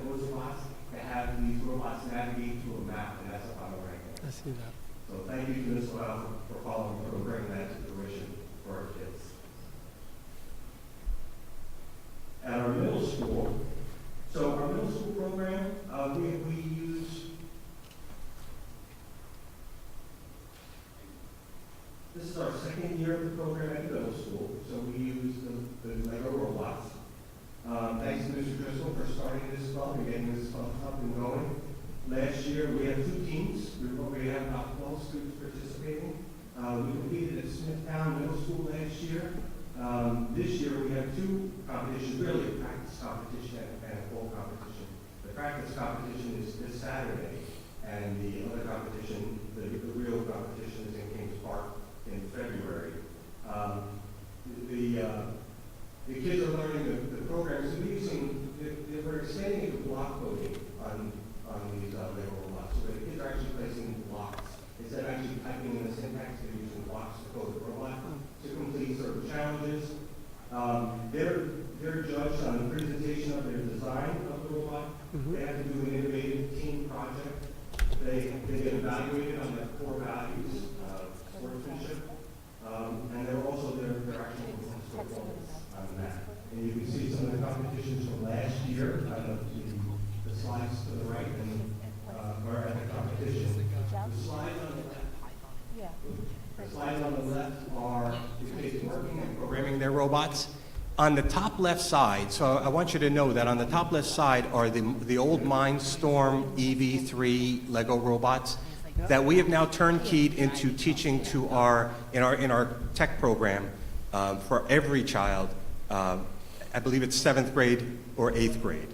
OSBOTs to have these robots navigate to a map, and that's up on the right hand. I see that. So thank you to Ms. Laval for following through and bringing that to fruition for our kids. At our middle school, so our middle school program, we use this is our second year of the program at the middle school, so we use the Lego robots. Thanks to Mr. Driscoll for starting this club and getting this club up and going. Last year, we had 2 teams. We had about 12 students participating. We competed at Smithtown Middle School last year. This year, we have 2 competitions, really a practice competition and a full competition. The practice competition is this Saturday, and the other competition, the real competition, is in Kings Park in February. The kids are learning the programs. We're extending into block coding on these Lego robots. So the kids are actually placing blocks. Instead of actually typing in the syntax, they're using blocks to code the robot to complete certain challenges. They're judged on the presentation of their design of the robot. They have to do an innovative team project. They get evaluated on their core values of sportsmanship. And they're also their actual performance on that. And you can see some of the competitions from last year on the slides to the right and or at the competition. The slides on the left. The slides on the left are the kids working and programming their robots. On the top left side, so I want you to know that on the top left side are the old Mindstorm EV3 Lego robots that we have now turnkeyed into teaching to in our tech program for every child. I believe it's 7th grade or 8th grade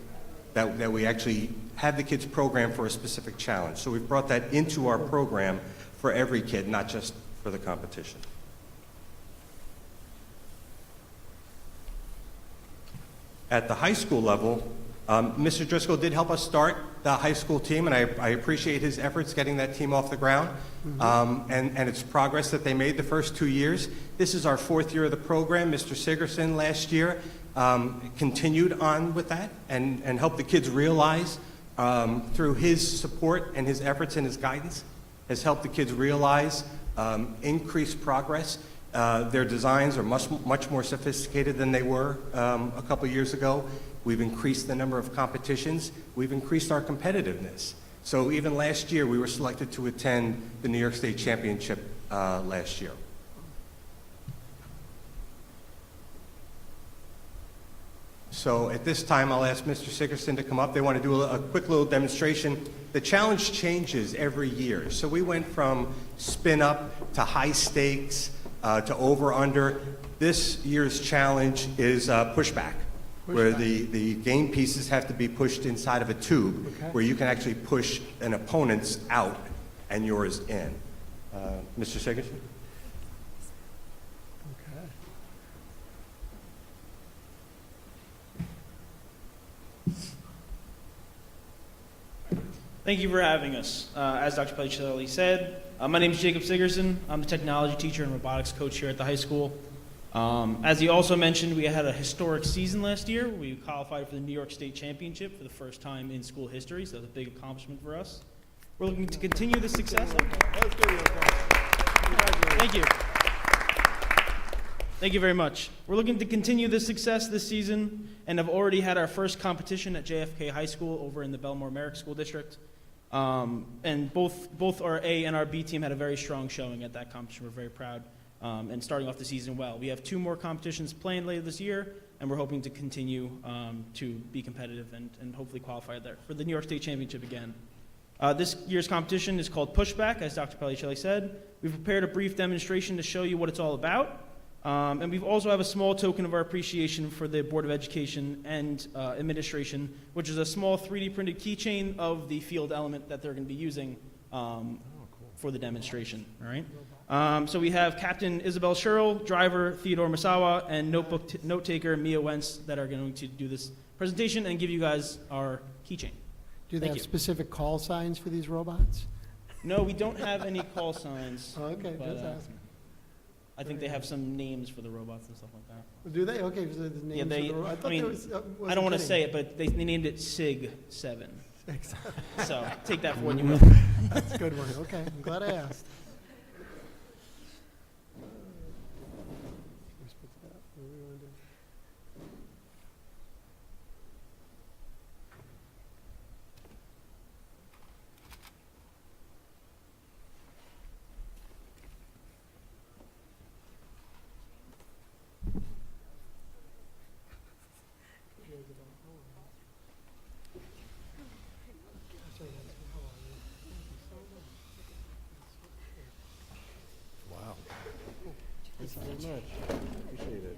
that we actually have the kids program for a specific challenge. So we've brought that into our program for every kid, not just for the competition. At the high school level, Mr. Driscoll did help us start the high school team, and I appreciate his efforts getting that team off the ground and its progress that they made the first 2 years. This is our 4th year of the program. Mr. Sigerson last year continued on with that and helped the kids realize through his support and his efforts and his guidance, has helped the kids realize increased progress. Their designs are much more sophisticated than they were a couple years ago. We've increased the number of competitions. We've increased our competitiveness. So even last year, we were selected to attend the New York State Championship last year. So at this time, I'll ask Mr. Sigerson to come up. They want to do a quick little demonstration. The challenge changes every year. So we went from spin up to high stakes to over under. This year's challenge is pushback, where the game pieces have to be pushed inside of a tube, where you can actually push an opponent's out and yours in. Mr. Sigerson? Thank you for having us. As Dr. Pelliccelli said, my name is Jacob Sigerson. I'm the technology teacher and robotics coach here at the high school. As he also mentioned, we had a historic season last year. We qualified for the New York State Championship for the first time in school history, so that was a big accomplishment for us. We're looking to continue the success. Thank you. Thank you very much. We're looking to continue the success this season and have already had our first competition at JFK High School over in the Belmore Merrick School District. And both our A and our B team had a very strong showing at that competition. We're very proud and starting off the season well. We have 2 more competitions planned later this year, and we're hoping to continue to be competitive and hopefully qualify there for the New York State Championship again. This year's competition is called Pushback, as Dr. Pelliccelli said. We've prepared a brief demonstration to show you what it's all about. And we also have a small token of our appreciation for the Board of Education and Administration, which is a small 3D printed keychain of the field element that they're going to be using for the demonstration. All right. So we have Captain Isabel Sherrill, driver Theodore Masawa, and note taker Mia Wentz that are going to do this presentation and give you guys our keychain. Do they have specific call signs for these robots? No, we don't have any call signs. Oh, okay, but, just asking. I think they have some names for the robots and stuff like that. Do they? Okay, so the names Yeah, of the robots. I mean, I don't want to say it, but they named it SIG 7. So take that for what you will. That's a good one. Okay, I'm glad I asked. Wow. Thank you very much. Appreciate it.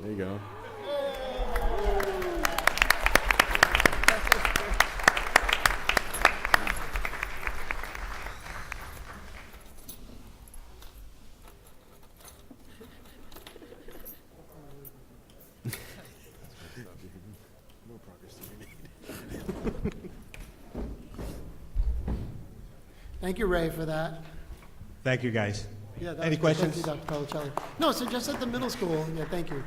There you go. No progress to be made. Thank you, Ray, for that. Thank you, guys. Yeah, that Any was good. questions? Thank you, Dr. Pelliccelli. No, so just at the middle school, yeah, thank you.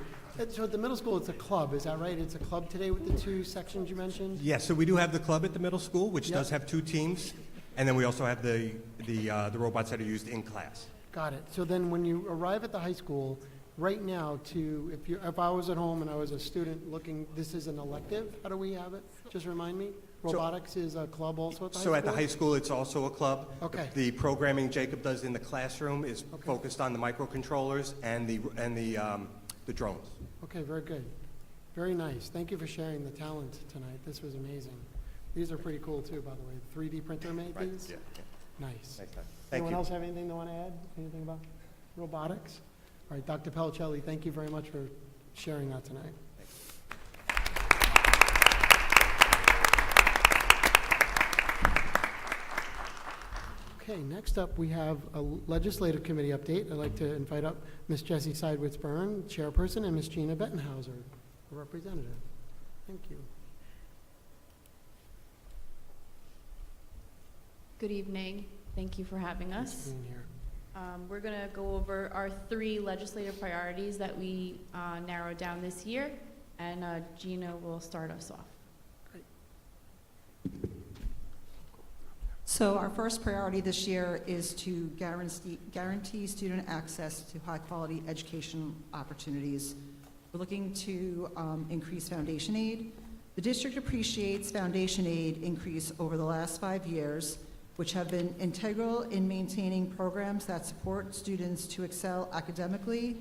So at the middle school, it's a club, is that right? It's a club today with the 2 sections you mentioned? Yes, so we do have the club at the middle school, which Yep. does have 2 teams, and then we also have the robots that are used in class. Got it. So then when you arrive at the high school, right now to, if I was at home and I was a student looking, this is an elective, how do we have it? Just remind me. Robotics is a club also at the high school? So at the high school, it's also a club. Okay. The programming Jacob does in the classroom is focused on the microcontrollers and the drones. Okay, very good. Very nice. Thank you for sharing the talent tonight. This was amazing. These are pretty cool too, by the way. 3D printer made Right, these? yeah. Nice. Nice time. Thank Anyone you. else have anything they want to add? Anything about robotics? All right, Dr. Pelicelli, thank you very much for sharing that tonight. Okay, next up, we have a legislative committee update. I'd like to invite up Ms. Jessie Seidwitz-Byrne, chairperson, and Ms. Gina Bettenhauser, a representative. Thank you. Good evening. Thank you for having Thanks us. for being here. We're going to go over our 3 legislative priorities that we narrowed down this year, and Gina will start us off. So our first priority this year is to guarantee student access to high-quality education opportunities. We're looking to increase foundation aid. The district appreciates foundation aid increase over the last 5 years, which have been integral in maintaining programs that support students to excel academically,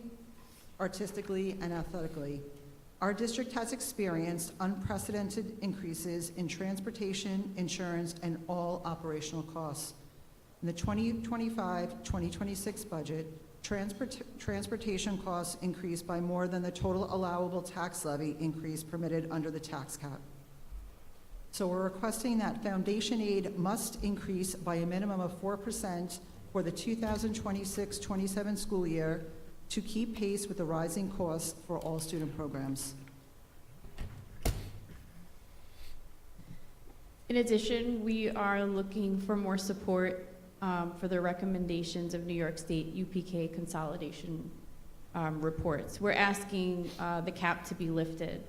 artistically, and athletically. Our district has experienced unprecedented increases in transportation, insurance, and all operational costs. In the 2025-2026 budget, transportation costs increased by more than the total allowable tax levy increase permitted under the tax cap. So we're requesting that foundation aid must increase by a minimum of 4% for the 2026-27 school year to keep pace with the rising costs for all student programs. In addition, we are looking for more support for the recommendations of New York State UPK consolidation reports. We're asking the cap to be lifted.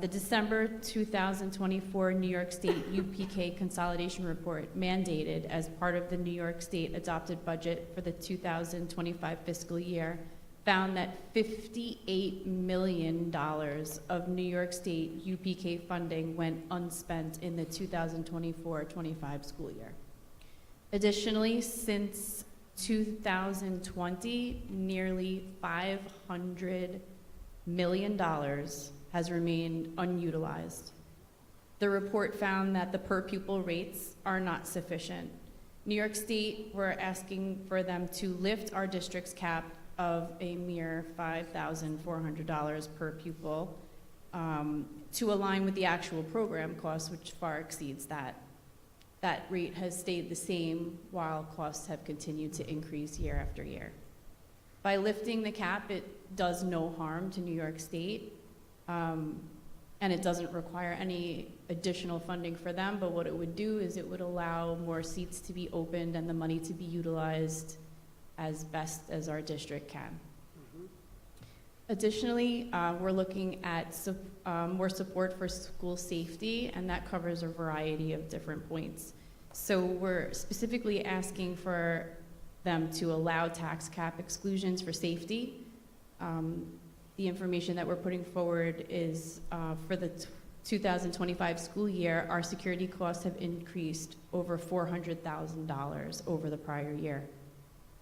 The December 2024 New York State UPK consolidation report mandated as part of the New York State adopted budget for the 2025 fiscal year found that $58 million of New York State UPK funding went unspent in the 2024-25 school year. Additionally, since 2020, nearly $500 million has remained unutilized. The report found that the per pupil rates are not sufficient. New York State, we're asking for them to lift our district's cap of a mere $5,400 per pupil to align with the actual program costs, which far exceeds that. That rate has stayed the same while costs have continued to increase year after year. By lifting the cap, it does no harm to New York State, and it doesn't require any additional funding for them, but what it would do is it would allow more seats to be opened and the money to be utilized as best as our district can. Additionally, we're looking at more support for school safety, and that covers a variety of different points. So we're specifically asking for them to allow tax cap exclusions for safety. The information that we're putting forward is for the 2025 school year, our security costs have increased over $400,000 over the prior year.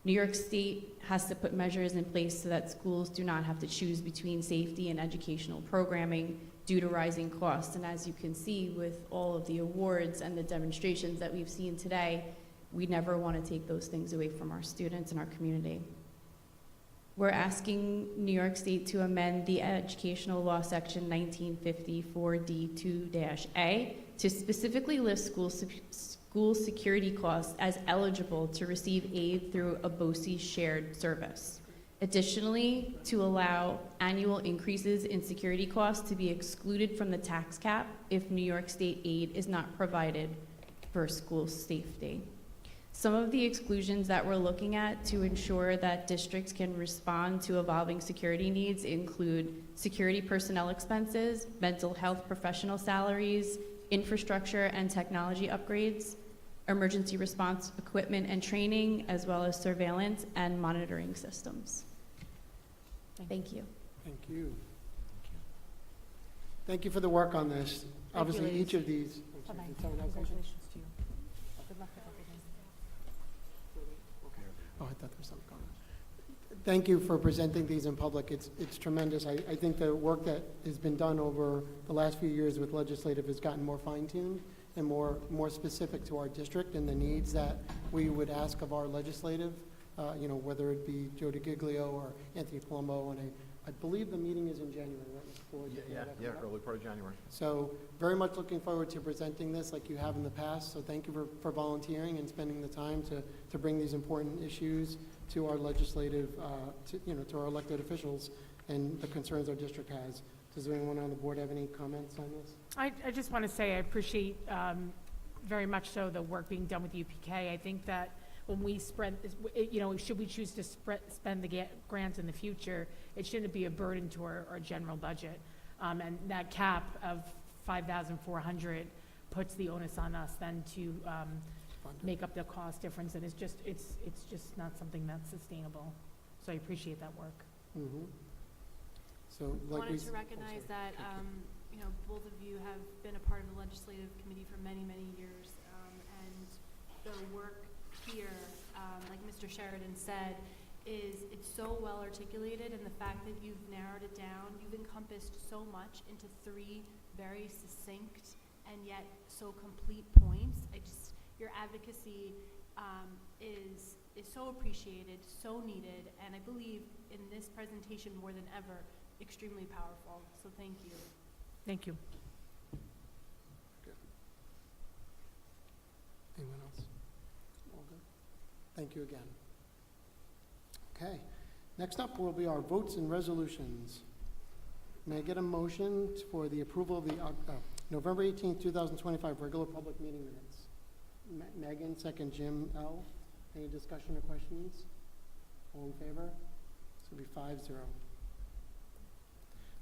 New York State has to put measures in place so that schools do not have to choose between safety and educational programming due to rising costs. And as you can see with all of the awards and the demonstrations that we've seen today, we never want to take those things away from our students and our community. We're asking New York State to amend the Educational Law Section 1954D2-A to specifically list school security costs as eligible to receive aid through a BOCE shared service. Additionally, to allow annual increases in security costs to be excluded from the tax cap if New York State aid is not provided for school safety. Some of the exclusions that we're looking at to ensure that districts can respond to evolving security needs include security personnel expenses, mental health professional salaries, infrastructure and technology upgrades, emergency response equipment and training, as well as surveillance and monitoring systems. Thank you. Thank you. Thank you for the work on this. Obviously, each of these. I'm sorry, did someone have something? Congratulations to you. Good luck with everything. Oh, I thought there was something going on. Thank you for presenting these in public. It's tremendous. I think the work that has been done over the last few years with legislative has gotten more fine-tuned and more specific to our district and the needs that we would ask of our legislative, whether it be Joe DiGiglio or Anthony Palumbo. And I believe the meeting is in January, right? Yeah, early part of January. So very much looking forward to presenting this like you have in the past. So thank you for volunteering and spending the time to bring these important issues to our legislative, to our elected officials and the concerns our district has. Does anyone on the board have any comments on this? I just want to say I appreciate very much so the work being done with UPK. I think that when we spread, should we choose to spend the grants in the future, it shouldn't be a burden to our general budget. And that cap of $5,400 puts the onus on us then to make up the cost difference, and it's just not something that's sustainable. So I appreciate that work. Mm-hmm. So, like wanted to recognize that both of you have been a part of the legislative committee for many, many years, and the work here, like Mr. Sheridan said, it's so well articulated, and the fact that you've narrowed it down, you've encompassed so much into 3 very succinct and yet so complete points. Your advocacy is so appreciated, so needed, and I believe in this presentation more than ever, extremely powerful. So thank you. Thank you. Good. Anyone else? All good? Thank you again. Okay. Next up will be our votes and resolutions. May I get a motion for the approval of the November 18th, 2025 regular public meeting minutes? Megan, second. Jim L. Any discussion or questions? All in favor? This will be 5-0.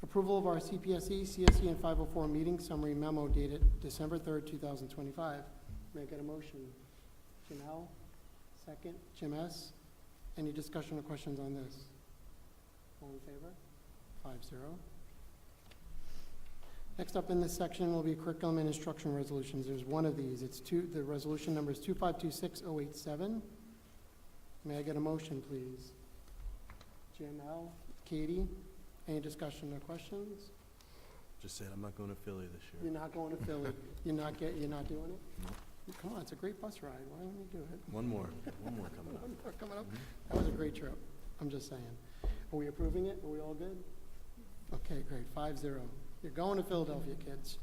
Approval of our CPSE, CSE, and 504 meeting summary memo dated December 3rd, 2025. May I get a motion? Jim L. Second. Jim S. Any discussion or questions on this? All in favor? 5-0. Next up in this section will be curriculum and instruction resolutions. There's one of these. The resolution number is 2526087. May I get a motion, please? Jim L. Katie, any discussion or questions? Just said I'm not going to Philly this year. You're not going to Philly. You're not doing it? No. Come on, it's a great bus ride. Why don't you do it? One more coming up. One more coming up. That was a great trip. I'm just saying. Are we approving it? Are we all good? Okay, great. 5-0. You're going to Philadelphia, kids.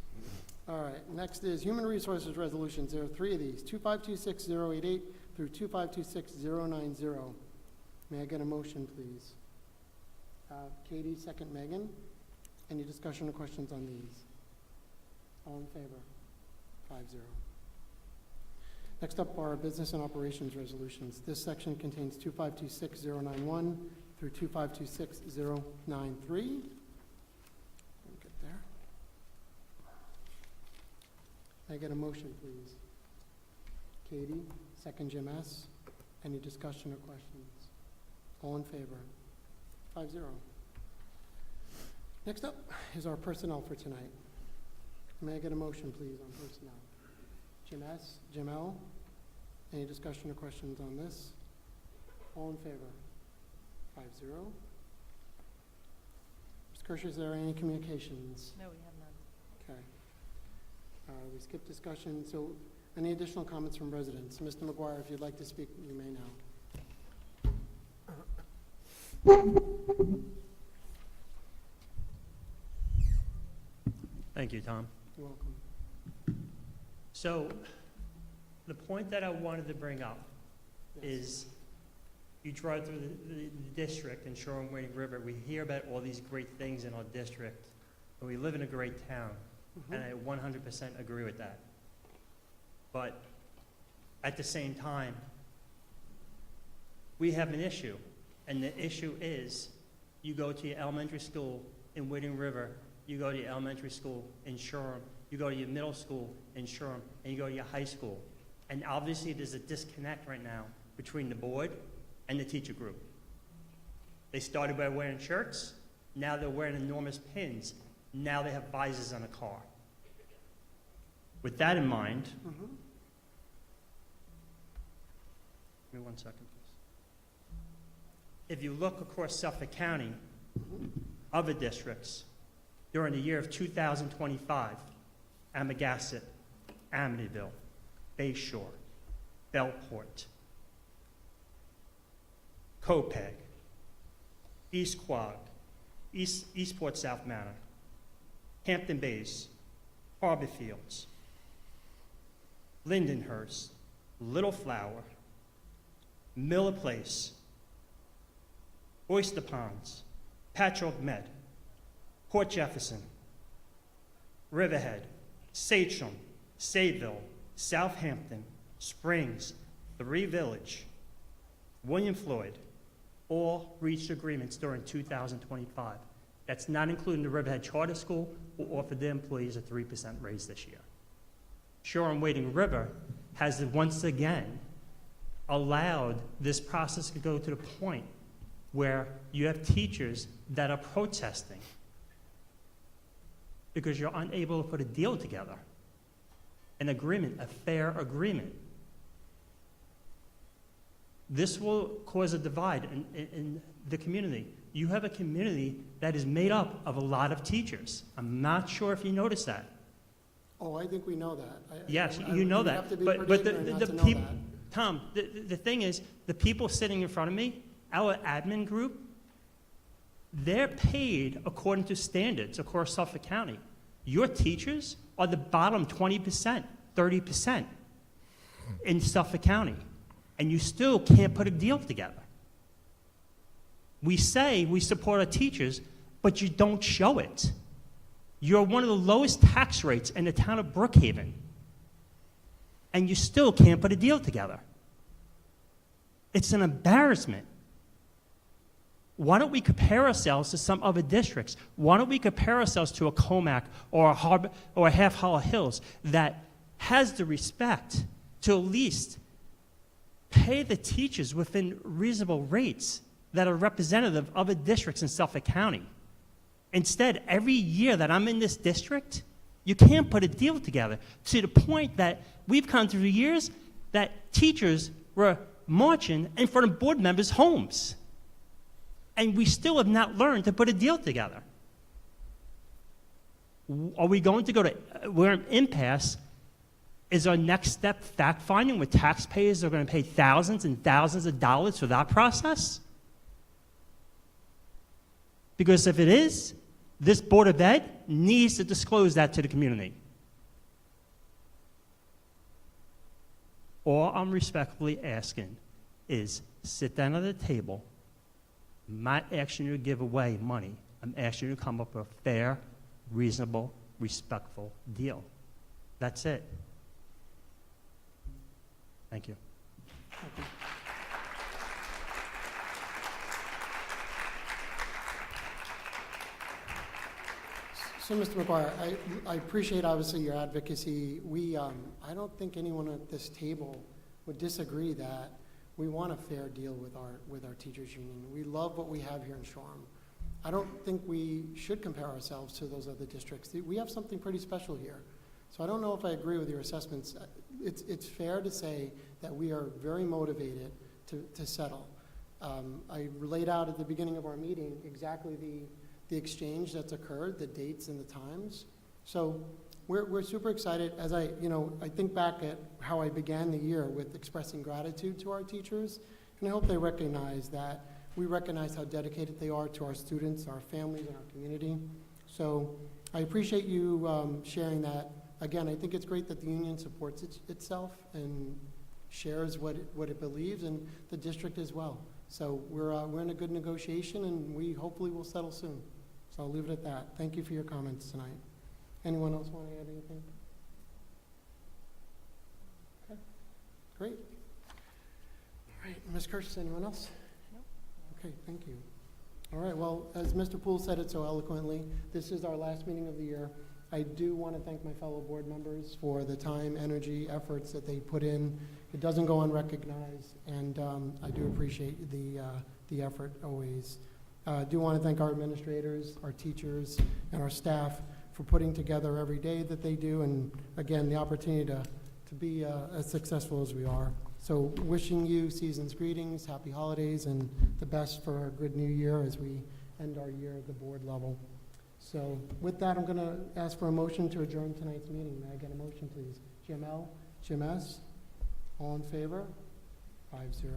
All right, next is Human Resources Resolutions. There are 3 of these, 2526088 through 2526090. May I get a motion, please? Katie, second. Megan. Any discussion or questions on these? All in favor? 5-0. Next up are Business and Operations Resolutions. This section contains 2526091 through 2526093. May I get a motion, please? Katie, second. Jim S. Any discussion or questions? All in favor? 5-0. Next up is our personnel for tonight. May I get a motion, please, on personnel? Jim S. Jim L. Any discussion or questions on this? All in favor? 5-0. Ms. Kirsch, is there any communications? No, we have none. Okay. We skipped discussion, so any additional comments from residents? Mr. McGuire, if you'd like to speak, you may now. Thank you, Tom. You're welcome. So, the point that I wanted to bring up is you drive through the district in Shoreham-Wading River, we hear about all these great things in our district, and we live in a great town. And I 100% agree with that. But at the same time, we have an issue. And the issue is you go to your elementary school in Wading River, you go to your elementary school in Shoreham, you go to your middle school in Shoreham, and you go to your high school. And obviously there's a disconnect right now between the board and the teacher group. They started by wearing shirts. Now they're wearing enormous pins. Now they have visors on a car. With that in mind, Mhm. give me 1 second, please. If you look across Suffolk County, other districts, during the year of 2025, Amagansett, Amityville, Bayshore, Bellport, Copeg, East Quogue, Eastport South Manor, Hampton Bays, Harbor Fields, Lindenhurst, Little Flower, Miller Place, Oyster Ponds, Patchogue Med, Port Jefferson, Riverhead, Sachem, Sayville, Southampton, Springs, Three Village, William Floyd, all reached agreements during 2025. That's not including the Riverhead Charter School, who offered their employees a 3% raise this year. Shoreham-Wading River has once again allowed this process to go to the point where you have teachers that are protesting because you're unable to put a deal together, an agreement, a fair agreement. This will cause a divide in the community. You have a community that is made up of a lot of teachers. I'm not sure if you noticed that. Oh, I think we know that. Yes, you know we that. have to be But pretty the ignorant not to know people, that. Tom, the thing is, the people sitting in front of me, our admin group, they're paid according to standards across Suffolk County. Your teachers are the bottom 20%, 30% in Suffolk County, and you still can't put a deal together. We say we support our teachers, but you don't show it. You're one of the lowest tax rates in the town of Brookhaven, and you still can't put a deal together. It's an embarrassment. Why don't we compare ourselves to some other districts? Why don't we compare ourselves to a Comac or a Harbor or a Half Hollow Hills that has the respect to at least pay the teachers within reasonable rates that are representative of other districts in Suffolk County? Instead, every year that I'm in this district, you can't put a deal together, to the point that we've come through years that teachers were marching in front of board members' homes. And we still have not learned to put a deal together. Are we going to go to where an impasse? Is our next step fact-finding where taxpayers are going to pay thousands and thousands of dollars for that process? Because if it is, this Board of Ed needs to disclose that to the community. All I'm respectfully asking is sit down at the table. I'm not asking you to give away money. I'm asking you to come up with a fair, reasonable, respectful deal. That's it. Thank you. Thank you. So, Mr. McGuire, I appreciate obviously your advocacy. I don't think anyone at this table would disagree that we want a fair deal with our teachers union. We love what we have here in Shoreham. I don't think we should compare ourselves to those other districts. We have something pretty special here. So I don't know if I agree with your assessments. It's fair to say that we are very motivated to settle. I laid out at the beginning of our meeting exactly the exchange that's occurred, the dates and the times. So we're super excited. As I think back at how I began the year with expressing gratitude to our teachers, and I hope they recognize that we recognize how dedicated they are to our students, our families, and our community. So I appreciate you sharing that. Again, I think it's great that the union supports itself and shares what it believes, and the district as well. So we're in a good negotiation, and we hopefully will settle soon. So I'll leave it at that. Thank you for your comments tonight. Anyone else want to add anything? Okay, great. All right, Ms. Kirsch, anyone else? No. Okay, thank you. All right, well, as Mr. Poole said it so eloquently, this is our last meeting of the year. I do want to thank my fellow board members for the time, energy, efforts that they put in. It doesn't go unrecognized, and I do appreciate the effort always. I do want to thank our administrators, our teachers, and our staff for putting together every day that they do, and again, the opportunity to be as successful as we are. So wishing you season's greetings, happy holidays, and the best for a good new year as we end our year at the board level. So with that, I'm going to ask for a motion to adjourn tonight's meeting. May I get a motion, please? Jim L., Jim S., all in favor? 5-0.